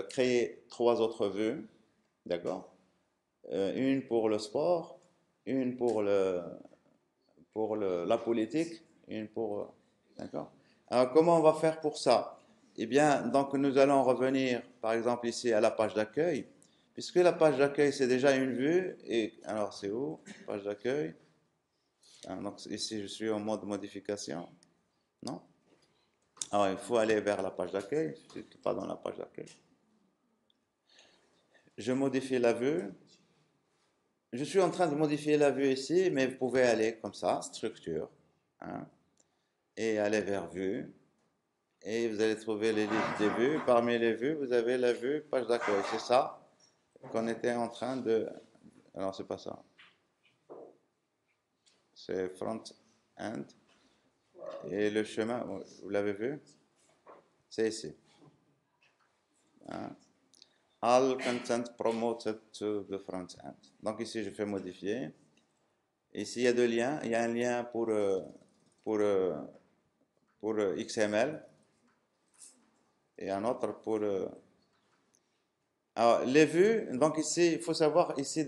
créer 3 autres vues, d'accord? Une pour le sport, une la politique, une pour, d'accord? Alors, comment on va faire pour ça? Eh bien, donc nous allons revenir, par exemple, ici à la page d'accueil, puisque la page d'accueil c'est déjà une vue. Et alors, c'est où? Page d'accueil. Donc ici, je suis en mode modification, non? Alors, il faut aller vers la page d'accueil. Je ne suis pas dans la page d'accueil. Je modifie la vue. Je suis en train de modifier la vue ici, mais vous pouvez aller comme ça, structure, hein, et aller vers vue. Et vous allez trouver les listes des vues. Parmi les vues, vous avez la vue page d'accueil. C'est ça qu'on était en train de... Alors, c'est pas ça. C'est front-end. Et le chemin, vous l'avez vu? C'est ici. Hein? All content promoted to the front end. Donc ici, je fais modifier. Ici, il y a 2 liens. Il y a un lien pour, XML et un autre pour... Alors, les vues, donc ici, il faut savoir, ici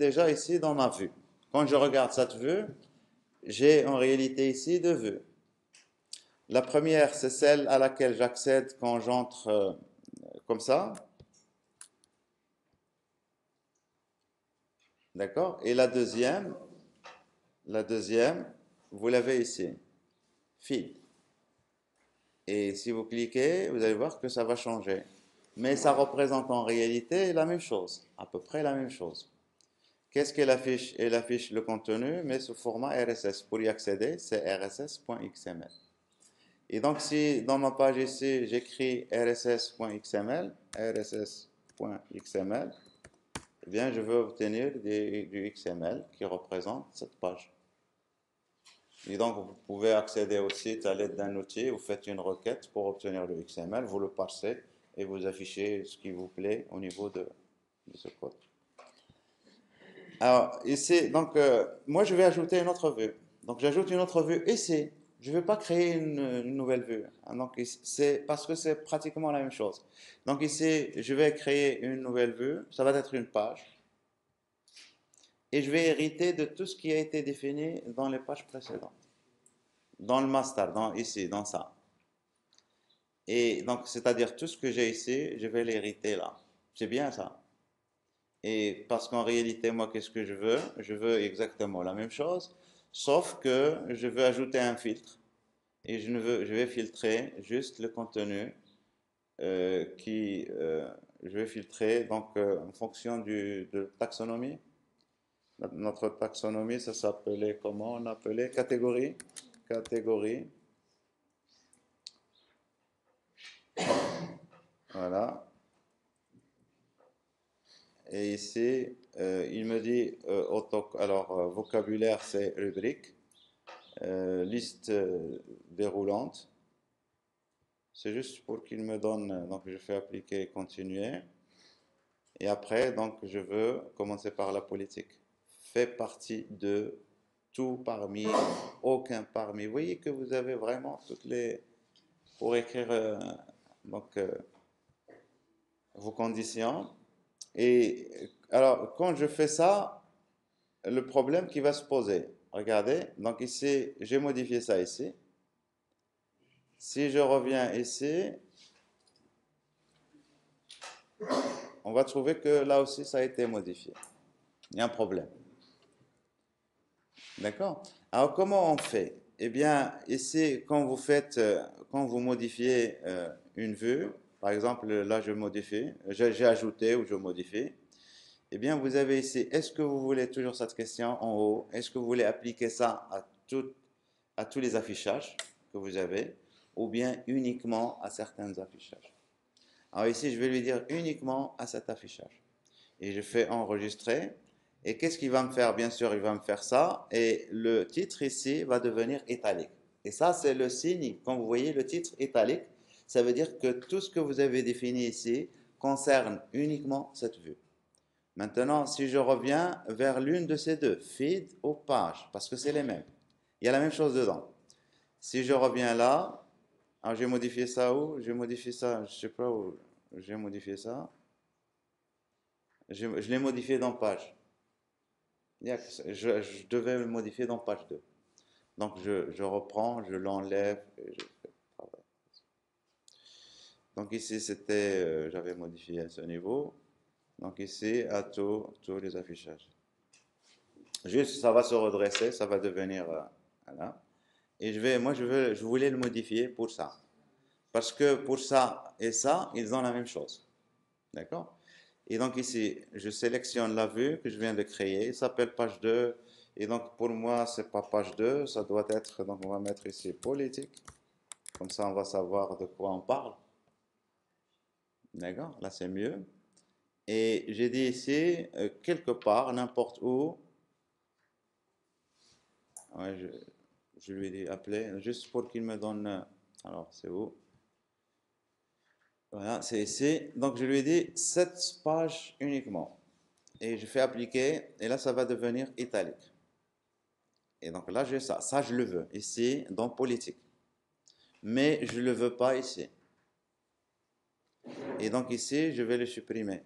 dans ma vue. Quand je regarde cette vue, j'ai en réalité ici 2 vues. La première, c'est celle à laquelle j'accède quand j'entre comme ça. D'accord? Et la deuxième, vous l'avez ici. Feed. Et si vous cliquez, vous allez voir que ça va changer. Mais ça représente en réalité la même chose, à peu près la même chose. Qu'est-ce qu'elle affiche? Elle affiche le contenu, mais sous format RSS. Pour y accéder, c'est rss.xml. Et donc, si dans ma page ici, j'écris rss.xml, rss.xml, eh bien, je veux obtenir du XML qui représente cette page. Et donc, vous pouvez accéder au site à l'aide d'un outil, vous faites une requête pour obtenir le XML, vous le parsez et vous affichez ce qui vous plaît au niveau de ce code. Alors, ici, donc, moi, je vais ajouter une autre vue. Donc, j'ajoute une autre vue ici. Je ne vais pas créer une nouvelle vue. Donc, c'est parce que c'est pratiquement la même chose. Donc, ici, je vais créer une nouvelle vue. Ça va être une page. Et je vais hériter de tout ce qui a été défini dans les pages précédentes. Dans le master, ici, dans ça. Et donc, c'est-à-dire tout ce que j'ai ici, je vais l'hériter là. C'est bien ça. Et parce qu'en réalité, moi, qu'est-ce que je veux? Je veux exactement la même chose, sauf que je veux ajouter un filtre. Et je vais filtrer juste le contenu je vais filtrer donc en fonction de taxonomie. Notre taxonomie, ça s'appelait comment? On appelait catégorie. Catégorie. Voilà. Et ici, il me dit, vocabulaire, c'est rubrique. Liste déroulante. C'est juste pour qu'il me donne, donc je fais appliquer, continuer. Et après, donc je veux commencer par la politique. Fait partie de, tout parmi, aucun parmi. Vous voyez que vous avez vraiment toutes les, pour écrire vos conditions. Et alors, quand je fais ça, le problème qui va se poser, regardez, donc ici, j'ai modifié ça ici. Si je reviens ici, on va trouver que là aussi, ça a été modifié. Il y a un problème. D'accord? Alors, comment on fait? Eh bien, ici, quand vous modifiez une vue, par exemple, là, je modifie, j'ai ajouté ou je modifie, eh bien, vous avez ici, est-ce que vous voulez toujours cette question en haut? Est-ce que vous voulez appliquer ça à tous les affichages que vous avez, ou bien uniquement à certains affichages? Alors ici, je vais lui dire uniquement à cet affichage. Et je fais enregistrer. Et qu'est-ce qu'il va me faire? Bien sûr, il va me faire ça. Et le titre ici va devenir italique. Et ça, c'est le signe. Quand vous voyez le titre italique, ça veut dire que tout ce que vous avez défini ici concerne uniquement cette vue. Maintenant, si je reviens vers l'une de ces deux, feed ou page, parce que c'est les mêmes. Il y a la même chose dedans. Si je reviens là, alors j'ai modifié ça où? J'ai modifié ça, je sais pas où j'ai modifié ça. Je l'ai modifié dans page. Je devais le modifier dans page 2. Donc je reprends, je l'enlève et je fais le travail. Donc ici c'était, j'avais modifié à ce niveau. Donc ici à tous les affichages. Juste ça va se redresser, ça va devenir voilà. Et je voulais le modifier pour ça. Parce que pour ça et ça, ils ont la même chose. D'accord? Et donc ici, je sélectionne la vue que je viens de créer. Il s'appelle page 2. Et donc pour moi, c'est pas page 2. Ça doit être, donc on va mettre ici politique. Comme ça, on va savoir de quoi on parle. D'accord? Là, c'est mieux. Et j'ai dit ici, quelque part, n'importe où. Ouais, je lui ai dit appeler, juste pour qu'il me donne. Alors, c'est où? Voilà, c'est ici. Donc, je lui ai dit cette page uniquement. Et je fais appliquer, et là, ça va devenir italique. Et donc là, j'ai ça. Ça, je le veux ici, dans politique. Mais je ne le veux pas ici. Et donc ici, je vais le supprimer.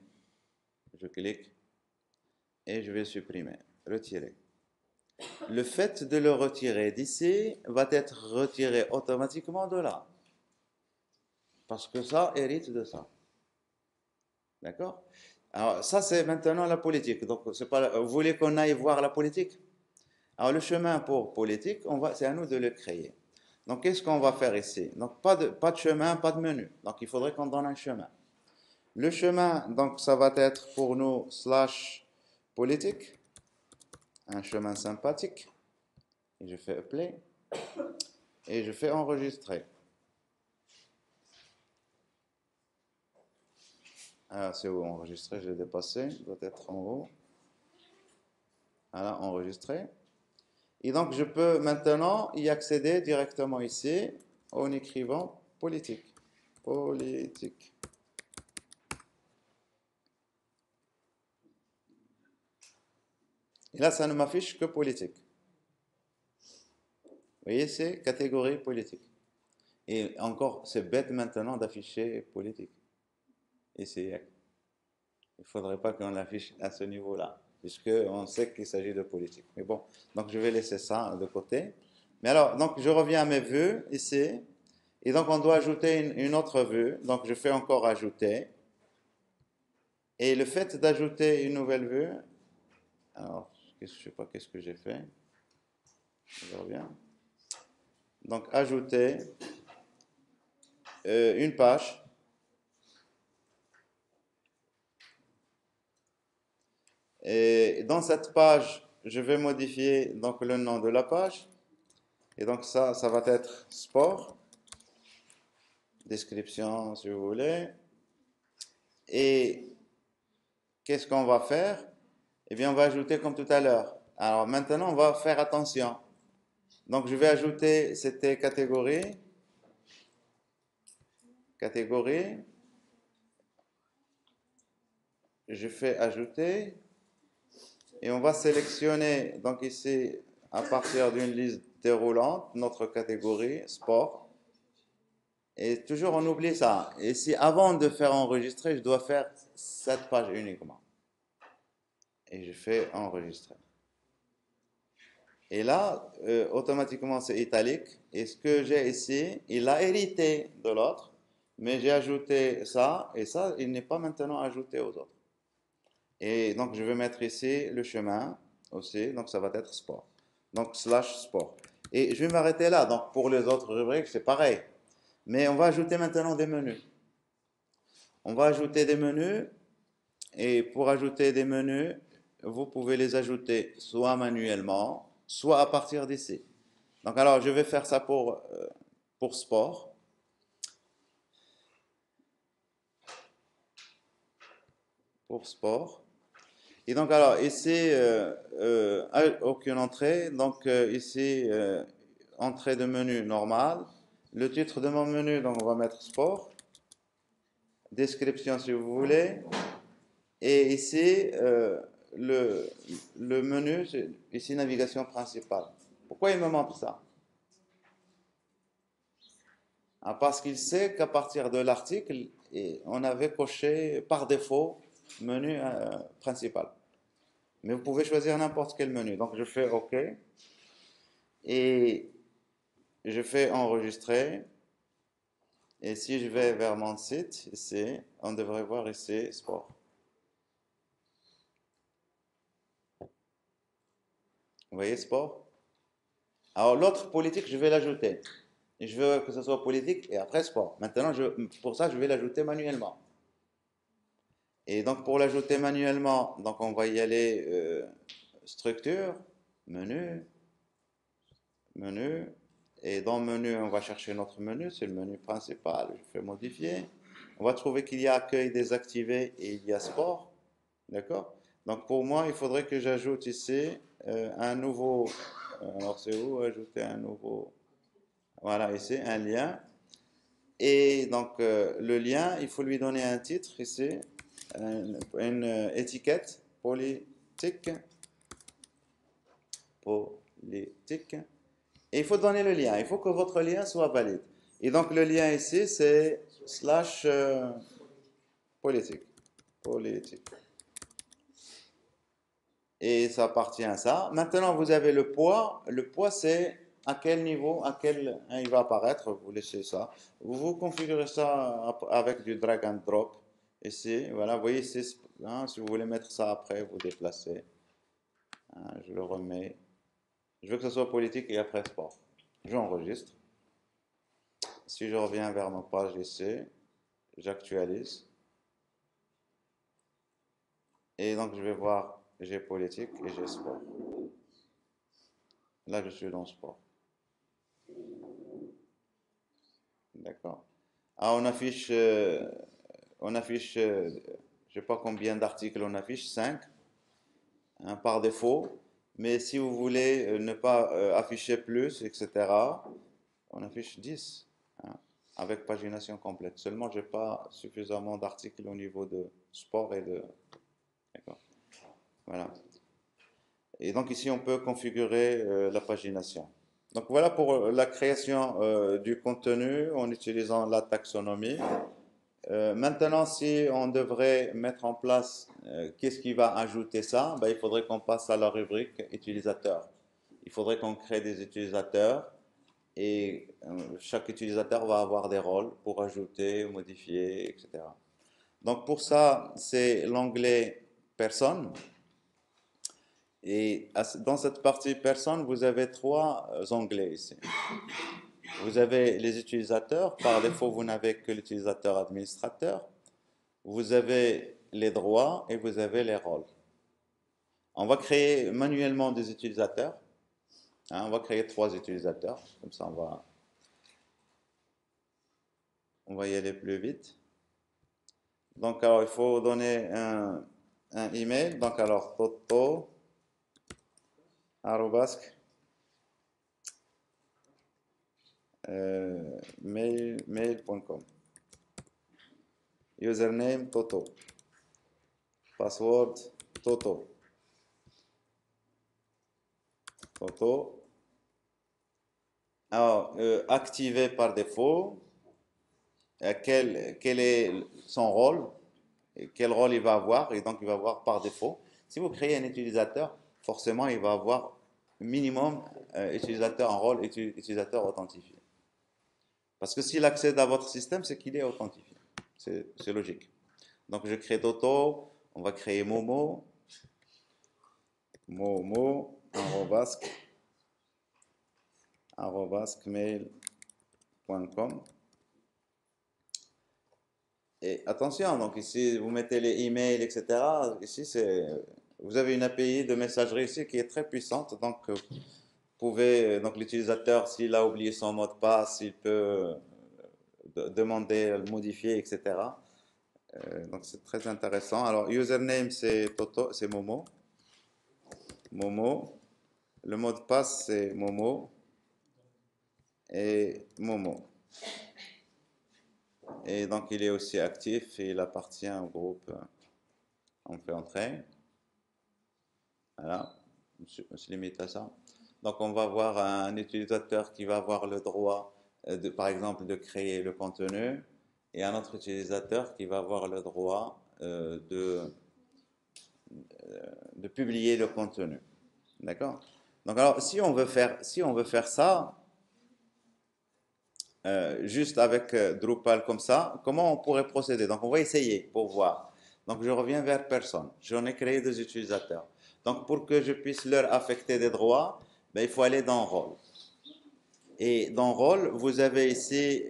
Je clique et je vais le supprimer. Retirer. Le fait de le retirer d'ici va être retiré automatiquement de là. Parce que ça hérite de ça. D'accord? Alors, ça, c'est maintenant la politique. Donc, c'est pas, vous voulez qu'on aille voir la politique? Alors, le chemin pour politique, c'est à nous de le créer. Donc, qu'est-ce qu'on va faire ici? Donc, pas de chemin, pas de menu. Donc, il faudrait qu'on donne un chemin. Le chemin, donc, ça va être pour nous /politique. un chemin sympathique. Et je fais play. Et je fais enregistrer. Ah, c'est où enregistrer? Je l'ai dépassé. Il doit être en haut. Voilà, enregistrer. Et donc, je peux maintenant y accéder directement ici en écrivant politique. Politique. Et là, ça ne m'affiche que politique. Vous voyez, c'est catégorie politique. Et encore, c'est bête maintenant d'afficher politique. Ici, il ne faudrait pas qu'on l'affiche à ce niveau-là, puisqu'on sait qu'il s'agit de politique. Mais bon, donc je vais laisser ça de côté. Mais alors, donc je reviens à mes vues ici. Et donc, on doit ajouter une autre vue. Donc, je fais encore ajouter. Et le fait d'ajouter une nouvelle vue, alors, je ne sais pas qu'est-ce que j'ai fait. Je reviens. Donc, ajouter une page. Et dans cette page, je vais modifier donc le nom de la page. Et donc ça va être sport. Description, si vous voulez. Et qu'est-ce qu'on va faire? Eh bien, on va ajouter comme tout à l'heure. Alors maintenant, on va faire attention. Donc, je vais ajouter cette catégorie. Catégorie. Je fais ajouter. Et on va sélectionner, donc ici, à partir d'une liste déroulante, notre catégorie sport. Et toujours, on oublie ça. Et si avant de faire enregistrer, je dois faire cette page uniquement. Et je fais enregistrer. Et là, automatiquement, c'est italique. Et ce que j'ai ici, il a hérité de l'autre, mais j'ai ajouté ça, et ça, il n'est pas maintenant ajouté aux autres. Et donc, je vais mettre ici le chemin aussi, donc ça va être sport. Donc, slash sport. Et je vais m'arrêter là. Donc, pour les autres rubriques, c'est pareil. Mais on va ajouter maintenant des menus. On va ajouter des menus, et pour ajouter des menus, vous pouvez les ajouter soit manuellement, soit à partir d'ici. Donc alors, je vais faire ça pour sport. Pour sport. Et donc alors, ici, aucune entrée. Donc ici, entrée de menu normal. Le titre de mon menu, donc on va mettre sport. Description si vous voulez. Et ici, le menu, ici navigation principale. Pourquoi il me montre ça? Ah, parce qu'il sait qu'à partir de l'article, on avait coché par défaut menu principal. Mais vous pouvez choisir n'importe quel menu. Donc je fais OK et je fais enregistrer. Et si je vais vers mon site, ici, on devrait voir ici sport. Vous voyez sport? Alors l'autre politique, je vais l'ajouter. Et je veux que ce soit politique et après sport. Maintenant, pour ça, je vais l'ajouter manuellement. Et donc pour l'ajouter manuellement, donc on va y aller structure, menu, menu. Et dans menu, on va chercher notre menu, c'est le menu principal. Je fais modifier. On va trouver qu'il y a accueil désactivé et il y a sport. D'accord? Donc pour moi, il faudrait que j'ajoute ici un nouveau. Alors c'est où? Ajouter un nouveau. Voilà, ici, un lien. Et donc le lien, il faut lui donner un titre ici, une étiquette politique. Politique. Et il faut donner le lien. Il faut que votre lien soit valide. Et donc le lien ici, c'est slash politique. Politique. Et ça appartient à ça. Maintenant, vous avez le poids. Le poids, c'est à quel niveau, il va apparaître. Vous laissez ça. Vous configurez ça avec du drag and drop. Ici, voilà. Vous voyez ici, hein, si vous voulez mettre ça après, vous déplacez. Hein, je le remets. Je veux que ce soit politique et après sport. J'enregistre. Si je reviens vers ma page ici, j'actualise. Et donc, je vais voir, j'ai politique et j'ai sport. Là, je suis dans sport. D'accord. Ah, on affiche, je sais pas combien d'articles on affiche, 5, hein, par défaut. Mais si vous voulez ne pas afficher plus, etc., on affiche 10, hein, avec pagination complète. Seulement, j'ai pas suffisamment d'articles au niveau de sport et de... D'accord. Voilà. Et donc ici, on peut configurer la pagination. Donc voilà pour la création du contenu en utilisant la taxonomie. Maintenant, si on devrait mettre en place, qu'est-ce qui va ajouter ça? Ben, il faudrait qu'on passe à la rubrique utilisateur. Il faudrait qu'on crée des utilisateurs et chaque utilisateur va avoir des rôles pour ajouter, modifier, etc. Donc pour ça, c'est l'onglet personne. Et dans cette partie personne, vous avez trois onglets ici. Vous avez les utilisateurs. Par défaut, vous n'avez que l'utilisateur administrateur. Vous avez les droits et vous avez les rôles. On va créer manuellement des utilisateurs. Hein, on va créer 3 utilisateurs. Comme ça, on va y aller plus vite. Donc, alors, il faut donner un email. Donc, alors, toto arobasque mail.com. Username Toto. Password Toto. Toto. Alors, activé par défaut. Quel est son rôle? Et quel rôle il va avoir? Et donc, il va avoir par défaut. Si vous créez un utilisateur, forcément, il va avoir minimum utilisateur en rôle, utilisateur authentifié. Parce que s'il accède à votre système, c'est qu'il est authentifié. C'est logique. Donc, je crée Toto. On va créer Momo. Momo, mail.com. Et attention, donc ici, vous mettez les emails, etc. Ici, vous avez une API de messagerie ici qui est très puissante. Donc, vous pouvez, donc l'utilisateur, s'il a oublié son mot de passe, il peut demander à le modifier, etc. Donc, c'est très intéressant. Alors, username, c'est Toto, c'est Momo. Momo. Le mot de passe, c'est Momo. Et Momo. Et donc, il est aussi actif et il appartient au groupe. On fait entrer. Voilà. On se limite à ça. Donc, on va avoir un utilisateur qui va avoir le droit, par exemple, de créer le contenu et un autre utilisateur qui va avoir le droit de publier le contenu. D'accord? Donc, alors, si on veut faire ça, juste avec Drupal comme ça, comment on pourrait procéder? Donc, on va essayer pour voir. Donc, je reviens vers personne. J'en ai créé 2 utilisateurs. Donc, pour que je puisse leur affecter des droits, ben, il faut aller dans Rôle. Et dans Rôle, vous avez ici,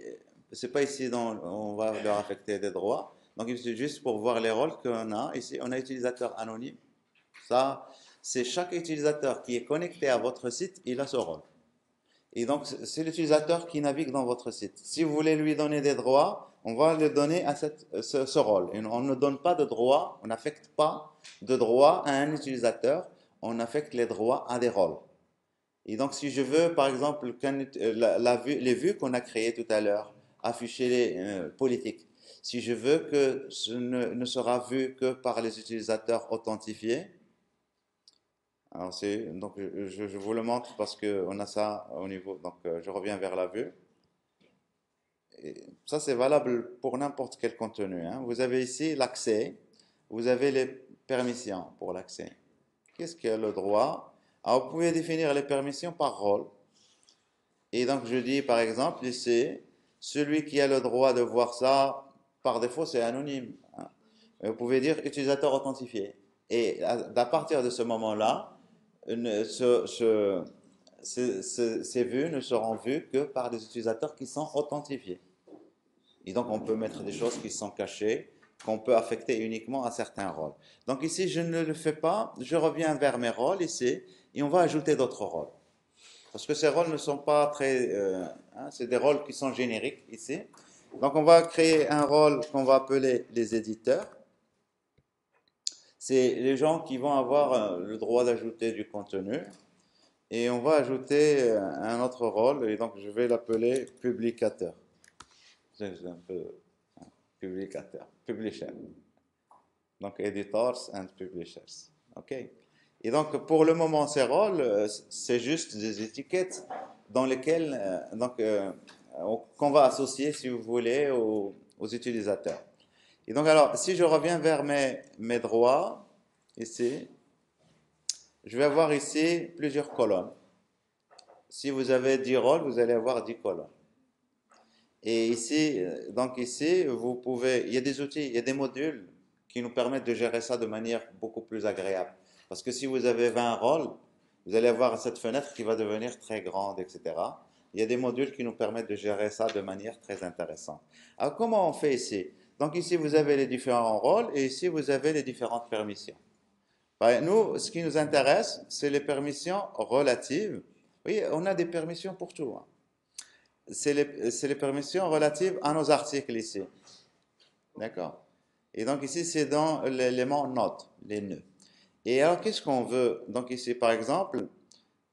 c'est pas ici dont on va leur affecter des droits. Donc, c'est juste pour voir les rôles qu'on a. Ici, on a utilisateur anonyme. Ça, c'est chaque utilisateur qui est connecté à votre site, il a ce rôle. Et donc, c'est l'utilisateur qui navigue dans votre site. Si vous voulez lui donner des droits, on va le donner à ce rôle. Et on ne donne pas de droits, on n'affecte pas de droits à un utilisateur, on affecte les droits à des rôles. Et donc, si je veux, par exemple, les vues qu'on a créées tout à l'heure, afficher les politiques, si je veux que ce ne sera vu que par les utilisateurs authentifiés, alors donc je vous le montre parce qu'on a ça au niveau, donc je reviens vers la vue. Et ça, c'est valable pour n'importe quel contenu, hein. Vous avez ici l'accès, vous avez les permissions pour l'accès. Qu'est-ce qui a le droit? Alors, vous pouvez définir les permissions par rôle. Et donc, je dis par exemple ici, celui qui a le droit de voir ça, par défaut, c'est anonyme, hein. Vous pouvez dire utilisateur authentifié. Et à partir de ce moment-là, ces vues ne seront vues que par des utilisateurs qui sont authentifiés. Et donc, on peut mettre des choses qui sont cachées, qu'on peut affecter uniquement à certains rôles. Donc ici, je ne le fais pas, je reviens vers mes rôles ici, et on va ajouter d'autres rôles. parce que ces rôles ne sont pas très... c'est des rôles qui sont génériques ici. Donc on va créer un rôle qu'on va appeler les éditeurs. C'est les gens qui vont avoir le droit d'ajouter du contenu. Et on va ajouter un autre rôle, et donc je vais l'appeler publicateur. C'est un peu publicateur, publisher. Donc editors and publishers. OK. Et donc pour le moment, ces rôles, c'est juste des étiquettes dans lesquelles qu'on va associer, si vous voulez, aux utilisateurs. Et donc alors, si je reviens vers mes droits, ici, je vais avoir ici plusieurs colonnes. Si vous avez 10 rôles, vous allez avoir 10 colonnes. Et ici, donc ici, vous pouvez, il y a des outils, il y a des modules qui nous permettent de gérer ça de manière beaucoup plus agréable. Parce que si vous avez 20 rôles, vous allez avoir cette fenêtre qui va devenir très grande, etc. Il y a des modules qui nous permettent de gérer ça de manière très intéressante. Alors, comment on fait ici? Donc ici, vous avez les différents rôles et ici, vous avez les différentes permissions. Nous, ce qui nous intéresse, c'est les permissions relatives. Oui, on a des permissions pour tout, hein. C'est les permissions relatives à nos articles ici. D'accord? Et donc ici, c'est dans l'élément note, les nœuds. Et alors, qu'est-ce qu'on veut? Donc ici, par exemple,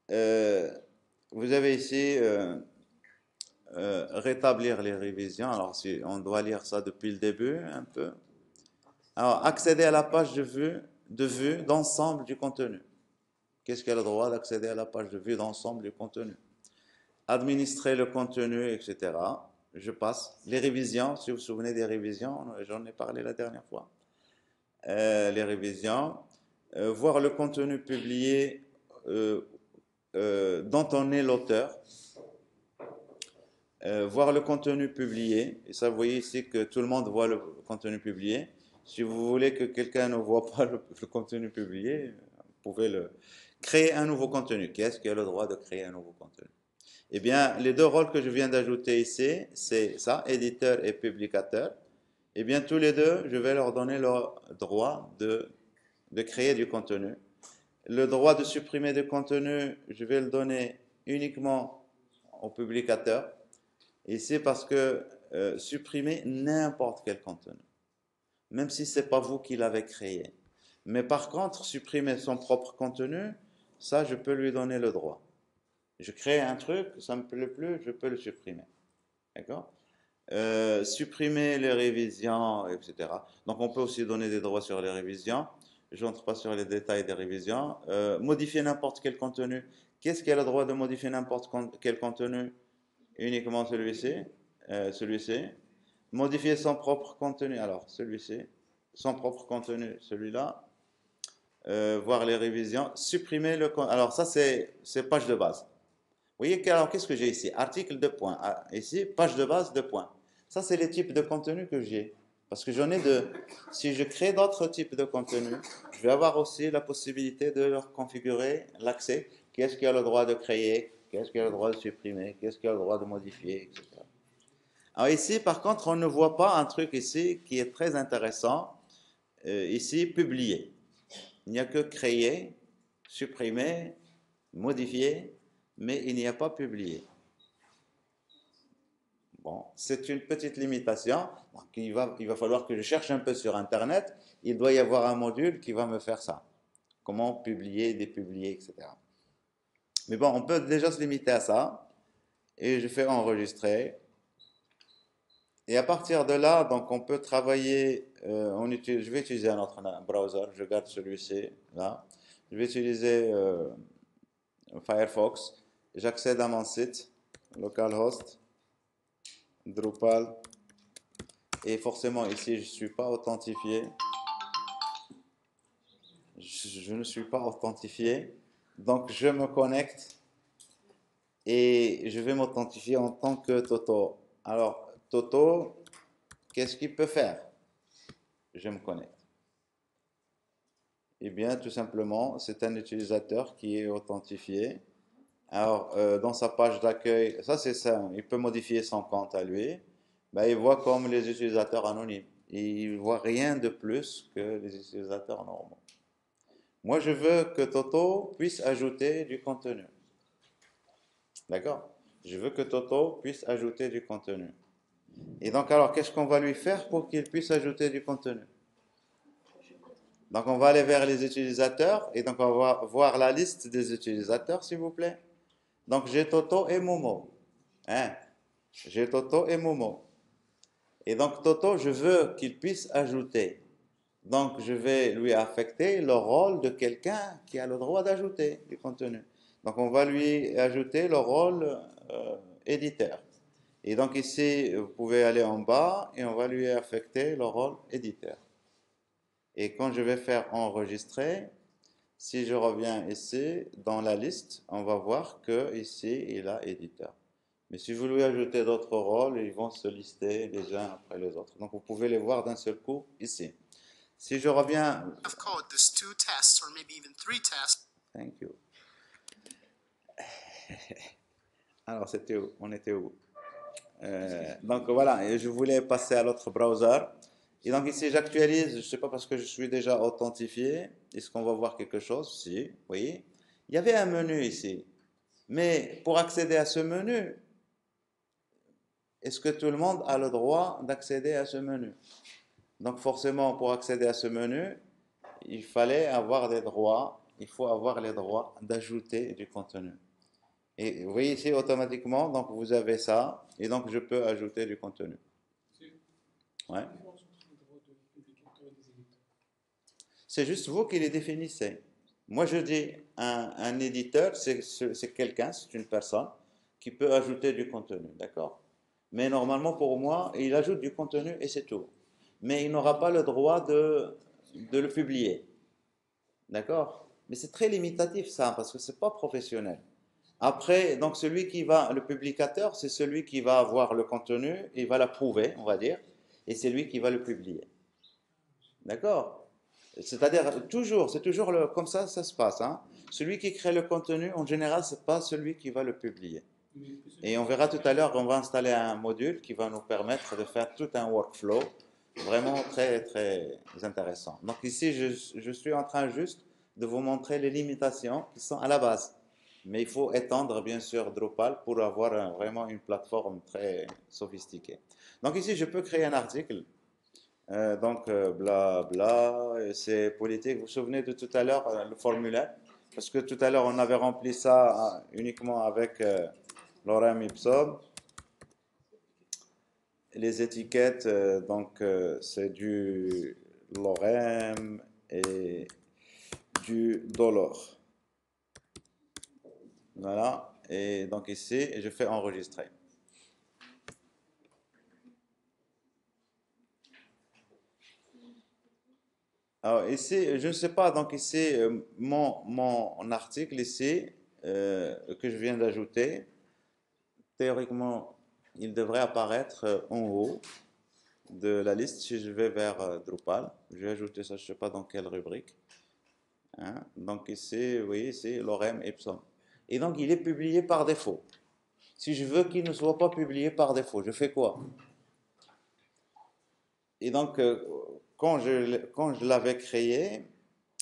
vous avez ici rétablir les révisions. Alors, si on doit lire ça depuis le début, un peu. Alors, accéder à la page de vue d'ensemble du contenu. Qu'est-ce qu'elle a le droit d'accéder à la page de vue d'ensemble du contenu? Administrer le contenu, etc. Je passe. Les révisions, si vous vous souvenez des révisions, j'en ai parlé la dernière fois. Les révisions. Voir le contenu publié dont on est l'auteur. Voir le contenu publié. Et ça, vous voyez ici que tout le monde voit le contenu publié. Si vous voulez que quelqu'un ne voit pas le contenu publié, vous pouvez créer un nouveau contenu. Qui est-ce qui a le droit de créer un nouveau contenu? Eh bien, les deux rôles que je viens d'ajouter ici, c'est ça, éditeur et publicateur. Eh bien, tous les deux, je vais leur donner le droit de créer du contenu. Le droit de supprimer du contenu, je vais le donner uniquement au publicateur. Ici, parce que supprimer n'importe quel contenu, même si ce n'est pas vous qui l'avez créé. Mais par contre, supprimer son propre contenu, ça, je peux lui donner le droit. Je crée un truc, ça ne me plaît plus, je peux le supprimer. D'accord? Supprimer les révisions, etc. Donc on peut aussi donner des droits sur les révisions. Je n'entre pas sur les détails des révisions. Modifier n'importe quel contenu. Qu'est-ce qui a le droit de modifier n'importe quel contenu? Uniquement celui-ci. Celui-ci. Modifier son propre contenu. Alors celui-ci. Son propre contenu, celui-là. Voir les révisions. Supprimer le contenu. Alors ça c'est page de base. Vous voyez, alors qu'est-ce que j'ai ici? Article 2 points. Ici, page de base 2 points. Ça, c'est les types de contenu que j'ai. Parce que j'en ai deux. Si je crée d'autres types de contenu, je vais avoir aussi la possibilité de leur configurer l'accès. Qu'est-ce qui a le droit de créer? Qu'est-ce qui a le droit de supprimer? Qu'est-ce qui a le droit de modifier? Etc. Alors ici, par contre, on ne voit pas un truc ici qui est très intéressant. Ici, publier. Il n'y a que créer, supprimer, modifier, mais il n'y a pas publié. Bon, c'est une petite limitation. Donc il va falloir que je cherche un peu sur Internet. Il doit y avoir un module qui va me faire ça. Comment publier, dépublier, etc. Mais bon, on peut déjà se limiter à ça. Et je fais enregistrer. Et à partir de là, donc on peut travailler. Je vais utiliser un autre browser. Je garde celui-ci là. Je vais utiliser Firefox. J'accède à mon site, localhost, Drupal. Et forcément, ici, je ne suis pas authentifié. Je ne suis pas authentifié. Donc, je me connecte et je vais m'authentifier en tant que Toto. Alors, Toto, qu'est-ce qu'il peut faire? Je me connecte. Eh bien, tout simplement, c'est un utilisateur qui est authentifié. Alors, dans sa page d'accueil, ça c'est ça, il peut modifier son compte à lui. Ben, il voit comme les utilisateurs anonymes. Il ne voit rien de plus que les utilisateurs normaux. Moi, je veux que Toto puisse ajouter du contenu. D'accord? Je veux que Toto puisse ajouter du contenu. Et donc, alors, qu'est-ce qu'on va lui faire pour qu'il puisse ajouter du contenu? Donc, on va aller vers les utilisateurs et donc on va voir la liste des utilisateurs, s'il vous plaît. Donc, j'ai Toto et Momo. Hein? J'ai Toto et Momo. Et donc, Toto, je veux qu'il puisse ajouter. Donc, je vais lui affecter le rôle de quelqu'un qui a le droit d'ajouter du contenu. Donc, on va lui ajouter le rôle éditeur. Et donc, ici, vous pouvez aller en bas et on va lui affecter le rôle éditeur. Et quand je vais faire enregistrer, si je reviens ici, dans la liste, on va voir que ici, il a éditeur. Mais si vous lui ajoutez d'autres rôles, ils vont se lister les uns après les autres. Donc, vous pouvez les voir d'un seul coup ici. Si je reviens... Code, there's 2 tests or maybe even 3 tests. Thank you. Alors, c'était où? On était où? Donc voilà, et je voulais passer à l'autre browser. Et donc ici, j'actualise, je ne sais pas parce que je suis déjà authentifié. Est-ce qu'on va voir quelque chose? Si, oui. Il y avait un menu ici. Mais pour accéder à ce menu, est-ce que tout le monde a le droit d'accéder à ce menu? Donc forcément, pour accéder à ce menu, il fallait avoir des droits. Il faut avoir les droits d'ajouter du contenu. Et vous voyez ici, automatiquement, donc vous avez ça. Et donc, je peux ajouter du contenu. Ouais. C'est juste vous qui les définissez. Moi, je dis un éditeur, c'est quelqu'un, c'est une personne qui peut ajouter du contenu, d'accord? Mais normalement, pour moi, il ajoute du contenu et c'est tout. Mais il n'aura pas le droit de le publier, d'accord? Mais c'est très limitatif ça, parce que c'est pas professionnel. Après, donc celui qui va, le publicateur, c'est celui qui va avoir le contenu, il va l'approuver, on va dire, et c'est lui qui va le publier. D'accord? C'est-à-dire, c'est toujours comme ça se passe. Hein. Celui qui crée le contenu, en général, c'est pas celui qui va le publier. Et on verra tout à l'heure, on va installer un module qui va nous permettre de faire tout un workflow vraiment très, très intéressant. Donc ici, je suis en train juste de vous montrer les limitations qui sont à la base. Mais il faut étendre, bien sûr, Drupal pour avoir vraiment une plateforme très sophistiquée. Donc ici, je peux créer un article. Bla bla, c'est politique. Vous vous souvenez de tout à l'heure, le formulaire? Parce que tout à l'heure, on avait rempli ça uniquement avec l'orem ipsum. Les étiquettes, c'est du lorem et du dollar. Voilà. Et donc ici, je fais enregistrer. Alors ici, je ne sais pas, donc ici, mon article ici, que je viens d'ajouter, théoriquement, il devrait apparaître en haut de la liste si je vais vers Drupal. Je vais ajouter ça, je ne sais pas dans quelle rubrique. Hein. Donc ici, vous voyez, c'est lorem ipsum. Et donc, il est publié par défaut. Si je veux qu'il ne soit pas publié par défaut, je fais quoi? Et donc, quand je l'avais créé,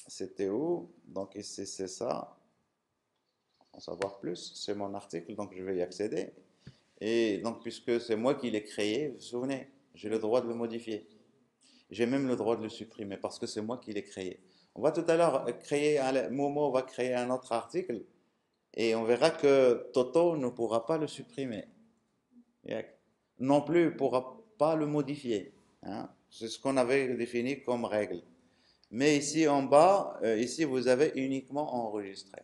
c'était où? Donc ici, c'est ça. En savoir plus, c'est mon article, donc je vais y accéder. Et donc, puisque c'est moi qui l'ai créé, vous vous souvenez, j'ai le droit de le modifier. J'ai même le droit de le supprimer parce que c'est moi qui l'ai créé. On va tout à l'heure créer, Momo va créer un autre article et on verra que Toto ne pourra pas le supprimer. Non plus, ne pourra pas le modifier. Hein. C'est ce qu'on avait défini comme règle. Mais ici en bas, ici vous avez uniquement enregistré.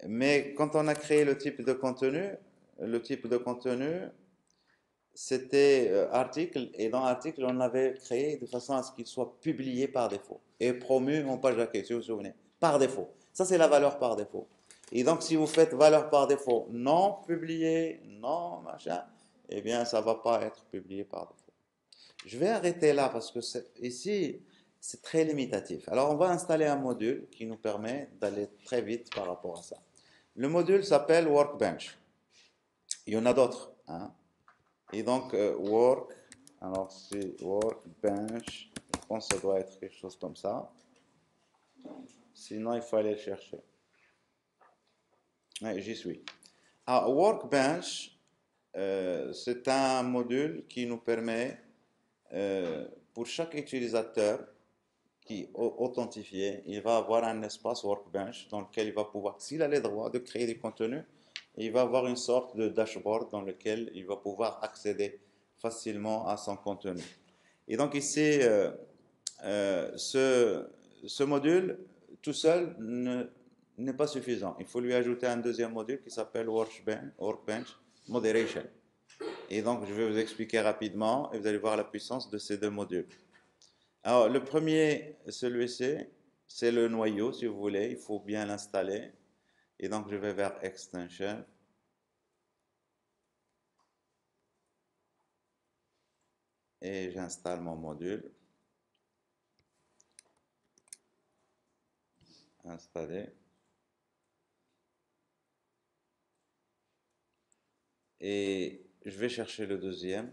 Mais quand on a créé le type de contenu, c'était article, et dans article, on avait créé de façon à ce qu'il soit publié par défaut et promu en page d'accueil, si vous vous souvenez, par défaut. Ça, c'est la valeur par défaut. Et donc, si vous faites valeur par défaut non publié, non machin, eh bien, ça ne va pas être publié par défaut. Je vais arrêter là parce que ici, c'est très limitatif. Alors, on va installer un module qui nous permet d'aller très vite par rapport à ça. Le module s'appelle Workbench. Il y en a d'autres. Hein. Et donc, alors c'est Workbench, je pense que ça doit être quelque chose comme ça. Sinon, il faut aller le chercher. Ouais, j'y suis. Workbench, c'est un module qui nous permet, pour chaque utilisateur qui est authentifié, il va avoir un espace Workbench dans lequel il va pouvoir, s'il a les droits de créer du contenu, il va avoir une sorte de dashboard dans lequel il va pouvoir accéder facilement à son contenu. Et donc ici, ce module tout seul n'est pas suffisant. Il faut lui ajouter un deuxième module qui s'appelle Workbench Moderation. Et donc je vais vous expliquer rapidement et vous allez voir la puissance de ces deux modules. Alors le premier, celui-ci, c'est le noyau si vous voulez, il faut bien l'installer. Et donc je vais vers Extension. Et j'installe mon module. Installé. Et je vais chercher le deuxième.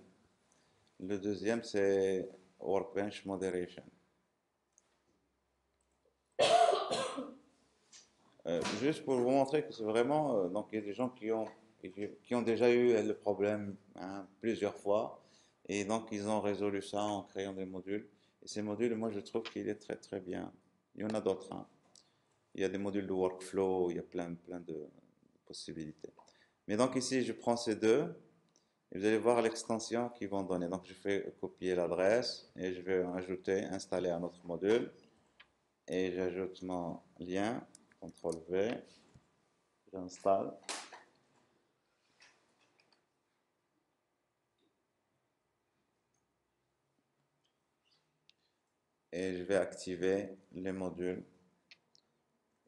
Le deuxième, c'est Workbench Moderation. Juste pour vous montrer que c'est vraiment... donc, il y a des gens qui ont déjà eu le problème plusieurs fois. Et donc, ils ont résolu ça en créant des modules. Et ces modules, moi, je trouve qu'il est très, très bien. Il y en a d'autres. Il y a des modules de workflow, il y a plein de possibilités. Mais donc, ici, je prends ces deux. Et vous allez voir l'extension qu'ils vont donner. Donc, je fais copier l'adresse et je vais ajouter, installer un autre module. Et j'ajoute mon lien, CTRL V, j'installe. Et je vais activer les modules.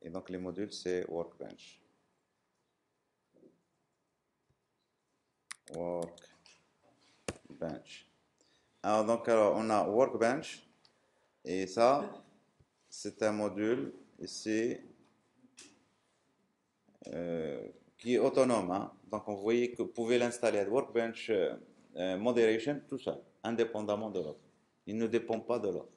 Et donc, les modules, c'est Workbench. Workbench. Alors, on a Workbench. Et ça, c'est un module ici qui est autonome. Donc, vous voyez que vous pouvez l'installer à Workbench Moderation tout seul, indépendamment de l'autre. Il ne dépend pas de l'autre.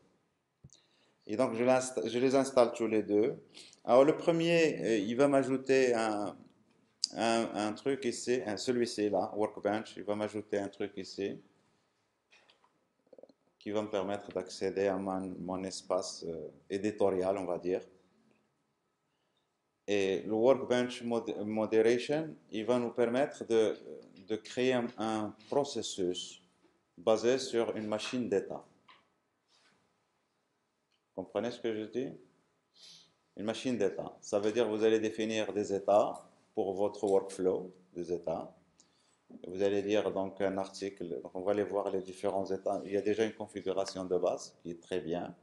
Et donc, je les installe tous les deux. Alors, le premier, il va m'ajouter un truc ici, celui-ci là, Workbench, il va m'ajouter un truc ici qui va me permettre d'accéder à mon espace éditorial, on va dire. Et le Workbench Moderation, il va nous permettre de créer un processus basé sur une machine d'état. Comprenez ce que je dis? Une machine d'état. Ça veut dire que vous allez définir des états pour votre workflow, des états. Vous allez lire donc un article. Donc on va aller voir les différents états. Il y a déjà une configuration de base qui est très bien.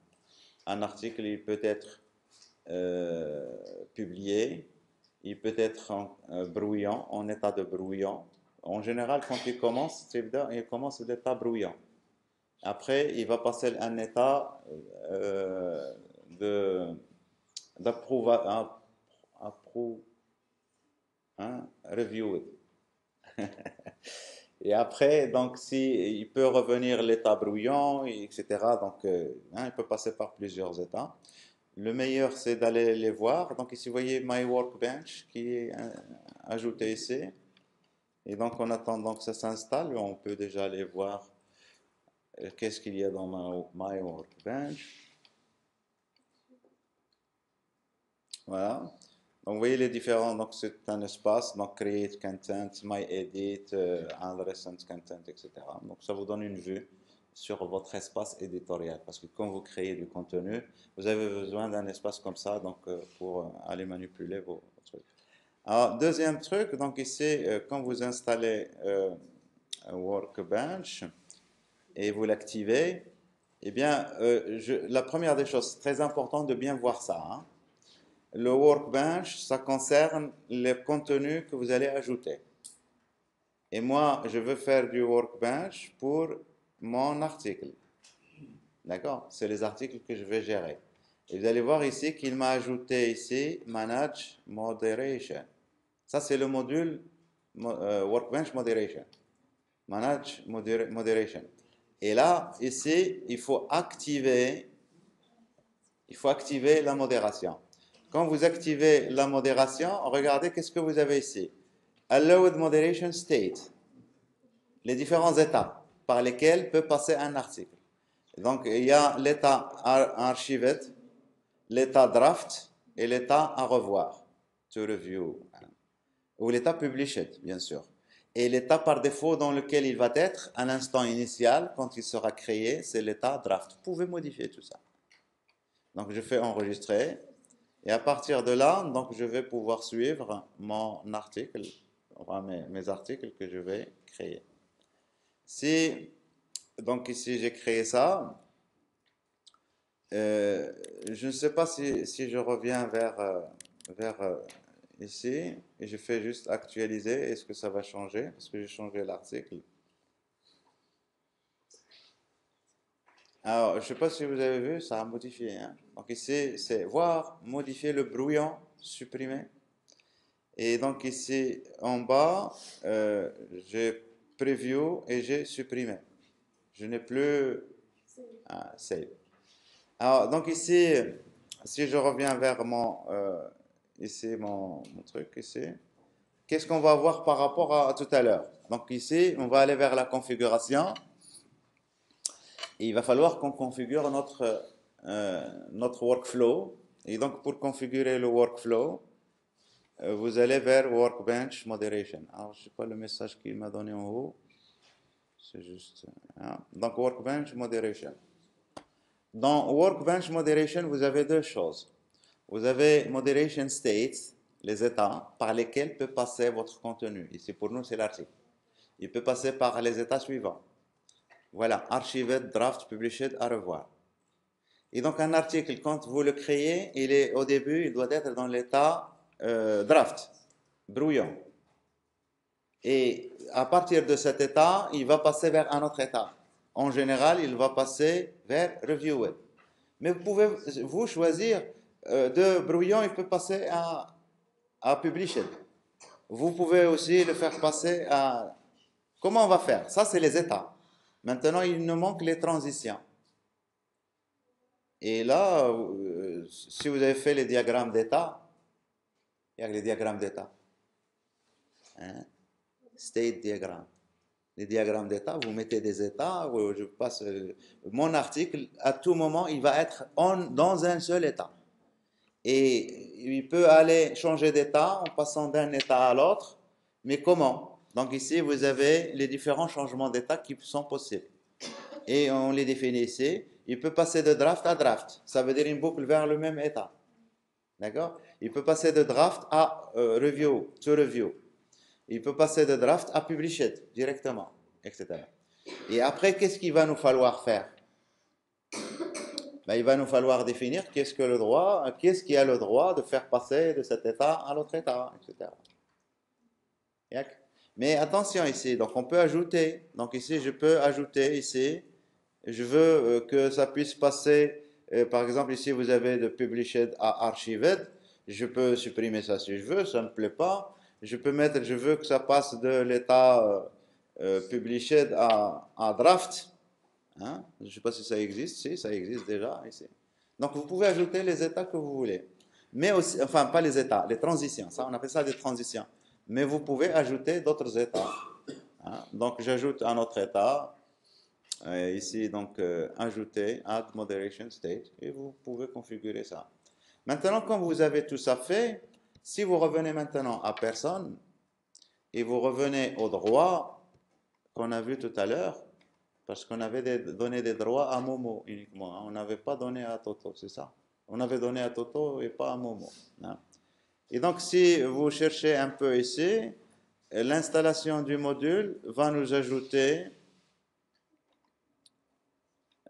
Un article, il peut être publié, il peut être bruyant, en état de bruyant. En général, quand il commence l'état bruyant. Après, il va passer un état reviewed. Et après, donc, il peut revenir l'état bruyant, etc. Donc, il peut passer par plusieurs états. Le meilleur, c'est d'aller les voir. Donc, ici, vous voyez My Workbench qui est ajouté ici. Et donc, en attendant que ça s'installe, on peut déjà aller voir qu'est-ce qu'il y a dans My Workbench. Voilà. Donc, vous voyez les différents. Donc, c'est un espace. Donc, Create Content, My Edit, Recent Content, etc. Donc, ça vous donne une vue sur votre espace éditorial. Parce que quand vous créez du contenu, vous avez besoin d'un espace comme ça donc, pour aller manipuler vos trucs. Alors, deuxième truc, donc ici, quand vous installez Workbench et vous l'activez, eh bien, la première des choses, c'est très important de bien voir ça. Le Workbench, ça concerne les contenus que vous allez ajouter. Et moi, je veux faire du Workbench pour mon article. D'accord? C'est les articles que je vais gérer. Et vous allez voir ici qu'il m'a ajouté ici Manage Moderation. Ça, c'est le module Workbench Moderation. Manage Moderation. Et là, ici, il faut activer la modération. Quand vous activez la modération, regardez qu'est-ce que vous avez ici. Allowed moderation state. Les différents états par lesquels peut passer un article. Donc, il y a l'état archived, l'état draft et l'état à revoir, to review, ou l'état published, bien sûr. Et l'état par défaut dans lequel il va être à l'instant initial, quand il sera créé, c'est l'état draft. Vous pouvez modifier tout ça. Donc, je fais enregistrer. Et à partir de là, donc, je vais pouvoir suivre mon article, enfin mes articles que je vais créer. Si, donc ici, j'ai créé ça. Je ne sais pas si je reviens vers ici et je fais juste actualiser. Est-ce que ça va changer? Parce que j'ai changé l'article. Alors, je ne sais pas si vous avez vu, ça a modifié, hein. Donc ici, c'est voir, modifier le brouillon, supprimer. Et donc ici, en bas, j'ai preview et j'ai supprimé. Je n'ai plus save. Alors, donc ici, si je reviens vers ici, mon truc, ici, qu'est-ce qu'on va voir par rapport à tout à l'heure? Donc ici, on va aller vers la configuration. Et il va falloir qu'on configure notre workflow. Et donc, pour configurer le workflow, vous allez vers Workbench Moderation. Alors, je ne sais pas le message qu'il m'a donné en haut. C'est juste. Hein. Donc, Workbench Moderation. Dans Workbench Moderation, vous avez deux choses. Vous avez Moderation States, les états par lesquels peut passer votre contenu. Ici, pour nous, c'est l'article. Il peut passer par les états suivants. Voilà, archived, draft, published, à revoir. Et donc, un article, quand vous le créez, au début, il doit être dans l'état draft, brouillon. Et à partir de cet état, il va passer vers un autre état. En général, il va passer vers reviewed. Mais vous pouvez, vous, choisir de brouillon, il peut passer à published. Vous pouvez aussi le faire passer à... Comment on va faire? Ça, c'est les états. Maintenant, il nous manque les transitions. Et là, si vous avez fait les diagrammes d'état, il y a les diagrammes d'état. Hein? State diagram. Les diagrammes d'état, vous mettez des états, où je passe mon article, à tout moment, il va être dans un seul état. Et il peut aller changer d'état en passant d'un état à l'autre, mais comment? Donc ici, vous avez les différents changements d'état qui sont possibles. Et on les définit ici. Il peut passer de draft à draft. Ça veut dire une boucle vers le même état. D'accord? Il peut passer de draft à review, to review. Il peut passer de draft à published directement, etc. Et après, qu'est-ce qu'il va nous falloir faire? Ben, il va nous falloir définir qu'est-ce qui a le droit de faire passer de cet état à l'autre état, etc. Mais attention ici, donc on peut ajouter. Donc ici, je peux ajouter ici. Je veux que ça puisse passer. Par exemple, ici, vous avez de published à archived. Je peux supprimer ça si je veux, ça ne me plaît pas. Je peux mettre, je veux que ça passe de l'état published à draft. Hein? Je ne sais pas si ça existe. Si, ça existe déjà ici. Donc, vous pouvez ajouter les états que vous voulez. Mais aussi, enfin, pas les états, les transitions. Ça, on appelle ça des transitions. Mais vous pouvez ajouter d'autres états. Hein? Donc, j'ajoute un autre état. Ici, donc, ajouter, add moderation state, et vous pouvez configurer ça. Maintenant, quand vous avez tout ça fait, si vous revenez maintenant à personne, et vous revenez au droit qu'on a vu tout à l'heure, parce qu'on avait donné des droits à Momo uniquement, hein, on n'avait pas donné à Toto, c'est ça? On avait donné à Toto et pas à Momo. Hein. Et donc, si vous cherchez un peu ici, l'installation du module va nous ajouter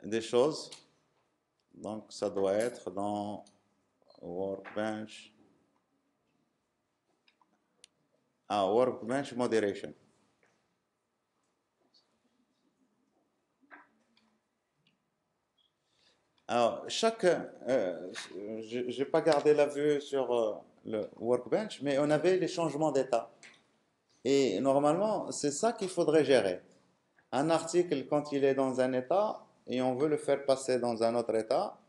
des choses. Donc, ça doit être dans Workbench. Workbench Moderation. Alors, je n'ai pas gardé la vue sur le Workbench, mais on avait les changements d'état. Et normalement, c'est ça qu'il faudrait gérer. Un article, quand il est dans un état et on veut le faire passer dans un autre état,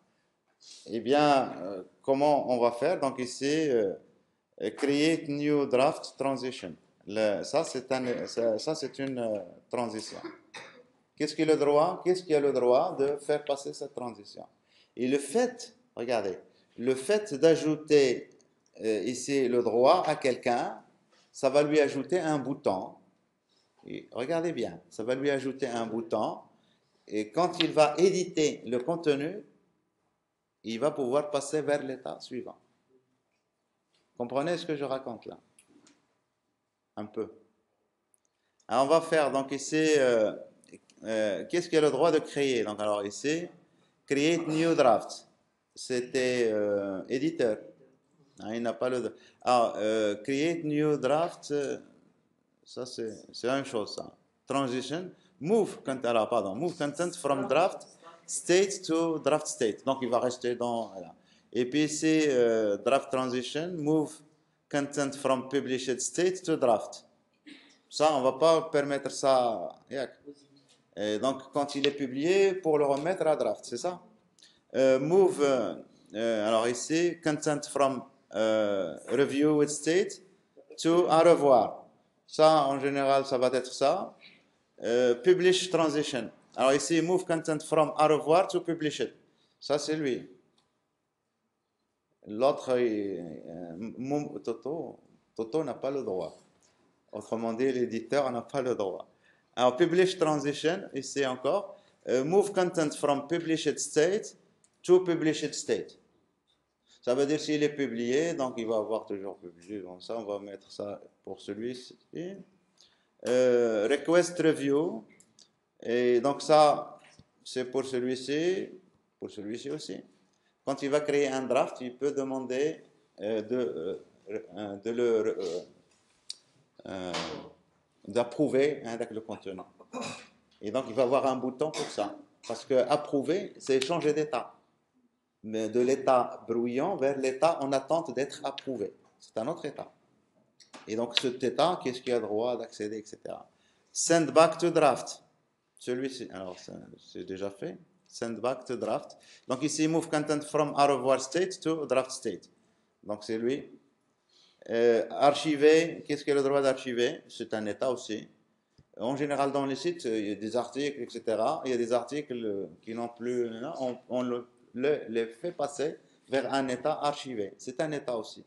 eh bien, comment on va faire? Donc ici, Create New Draft Transition. Ça, c'est une transition. Qu'est-ce qui est le droit? Qu'est-ce qui a le droit de faire passer cette transition? Et le fait, regardez, le fait d'ajouter ici le droit à quelqu'un, ça va lui ajouter un bouton. Et regardez bien, ça va lui ajouter un bouton. Et quand il va éditer le contenu, il va pouvoir passer vers l'état suivant. Comprenez ce que je raconte là? Un peu. Alors on va faire donc ici, qu'est-ce qu'il a le droit de créer? Donc alors ici, create new draft. C'était éditeur. Hein, il n'a pas le. Alors, create new draft, ça c'est la même chose ça. Transition, move content, alors pardon, move content from draft state to draft state. Donc il va rester dans. Voilà. Et puis ici, draft transition, move content from published state to draft. Ça, on ne va pas permettre ça. Et donc, quand il est publié, pour le remettre à draft, c'est ça? Move, alors ici, content from review with state to à revoir. Ça, en général, ça va être ça. Publish transition. Alors ici, move content from à revoir to publish it. Ça, c'est lui. L'autre, Toto n'a pas le droit. Autrement dit, l'éditeur n'a pas le droit. Alors, publish transition, ici encore, move content from published state to published state. Ça veut dire s'il est publié, donc il va avoir toujours publié. Donc ça, on va mettre ça pour celui-ci. Request review. Et donc ça, c'est pour celui-ci aussi. Quand il va créer un draft, il peut demander d'approuver avec le contenu. Et donc, il va avoir un bouton pour ça. Parce que approuver, c'est changer d'état. Mais de l'état brouillant vers l'état en attente d'être approuvé. C'est un autre état. Et donc, cet état, qu'est-ce qu'il a droit d'accéder, etc. Send back to draft. Celui-ci, alors, c'est déjà fait. Send back to draft. Donc, ici, move content from à revoir state to draft state. Donc, c'est lui. Archiver, qu'est-ce qu'il a le droit d'archiver? C'est un état aussi. En général, dans les sites, il y a des articles, etc. Il y a des articles qui n'ont plus. On les fait passer vers un état archivé. C'est un état aussi.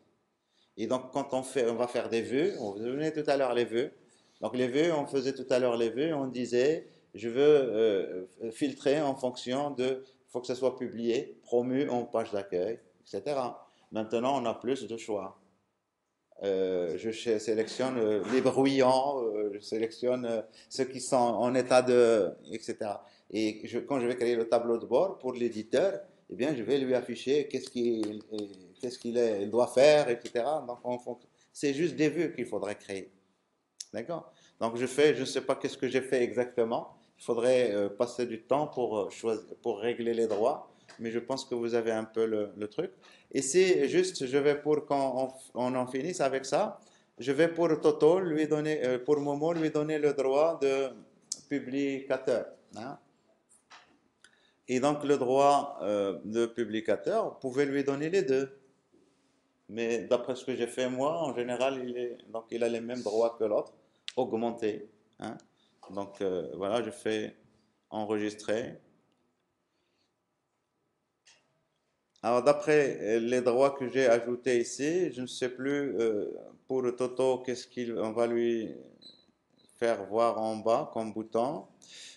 Et donc, quand on va faire des vues, on vous venez tout à l'heure les vues. Donc, les vues, on faisait tout à l'heure les vues, on disait, je veux filtrer en fonction de, il faut que ça soit publié, promu en page d'accueil, etc. Maintenant, on a plus de choix. Je sélectionne les bruyants, je sélectionne ceux qui sont en état de, etc. Et quand je vais créer le tableau de bord pour l'éditeur, eh bien, je vais lui afficher qu'est-ce qu'il doit faire, etc. Donc, c'est juste des vues qu'il faudrait créer. D'accord? Donc, je ne sais pas qu'est-ce que j'ai fait exactement. Il faudrait passer du temps pour régler les droits, mais je pense que vous avez un peu le truc. Et c'est juste, je vais pour qu'on en finisse avec ça, je vais pour Toto lui donner, pour Momo lui donner le droit de publicateur. Hein? Et donc le droit de publicateur, vous pouvez lui donner les deux. Mais d'après ce que j'ai fait moi, en général, il a les mêmes droits que l'autre, augmenté. Hein? Donc voilà, je fais enregistrer. Alors, d'après les droits que j'ai ajoutés ici, je ne sais plus pour Toto qu'est-ce qu'on va lui faire voir en bas comme bouton.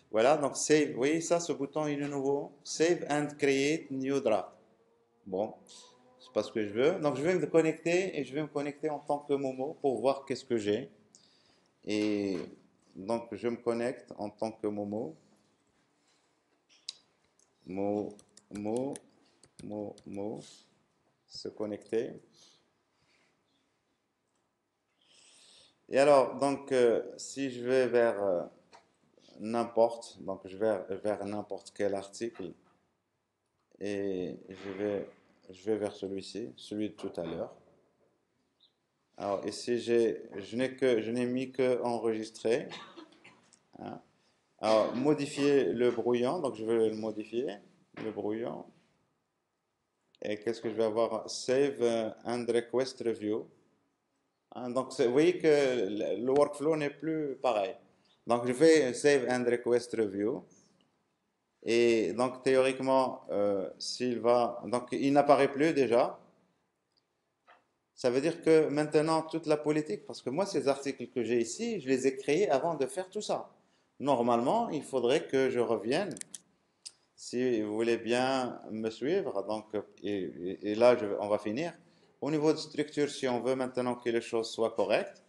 Voilà, donc save. Vous voyez ça, ce bouton, il est nouveau. Save and create new draft. Bon, c'est pas ce que je veux. Donc, je vais me connecter et je vais me connecter en tant que Momo pour voir qu'est-ce que j'ai. Et donc, je me connecte en tant que Momo. Momo, se connecter. Et alors, donc, si je vais vers n'importe, donc je vais vers n'importe quel article, et je vais vers celui-ci, celui de tout à l'heure. Alors, ici, je n'ai mis que enregistrer. Hein. Alors, modifier le brouillon, donc je vais le modifier, le brouillon. Et qu'est-ce que je vais avoir? Save and request review. Hein, donc, vous voyez que le workflow n'est plus pareil. Donc, je fais Save and Request Review. Et donc, théoriquement, donc, il n'apparaît plus déjà. Ça veut dire que maintenant, toute la politique, parce que moi, ces articles que j'ai ici, je les ai créés avant de faire tout ça. Normalement, il faudrait que je revienne, si vous voulez bien me suivre. Donc, et là, on va finir. Au niveau de structure, si on veut maintenant que les choses soient correctes,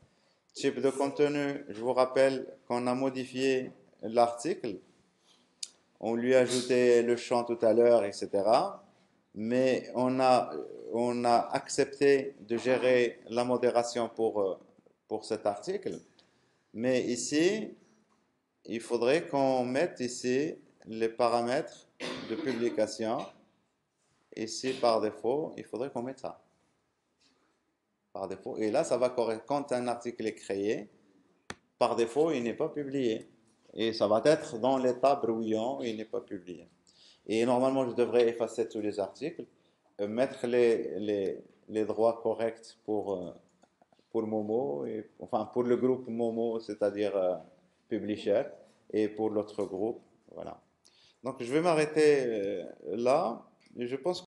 type de contenu, je vous rappelle qu'on a modifié l'article. On lui a ajouté le champ tout à l'heure, etc. Mais on a accepté de gérer la modération pour cet article. Mais ici, il faudrait qu'on mette ici les paramètres de publication. Ici, par défaut, il faudrait qu'on mette ça. Par défaut. Et là, ça va correspondre. Quand un article est créé, par défaut, il n'est pas publié. Et ça va être dans l'état brouillon, il n'est pas publié. Et normalement, je devrais effacer tous les articles, mettre les droits corrects pour Momo, enfin pour le groupe Momo, c'est-à-dire Publisher, et pour l'autre groupe. Voilà. Donc je vais m'arrêter là. Je pense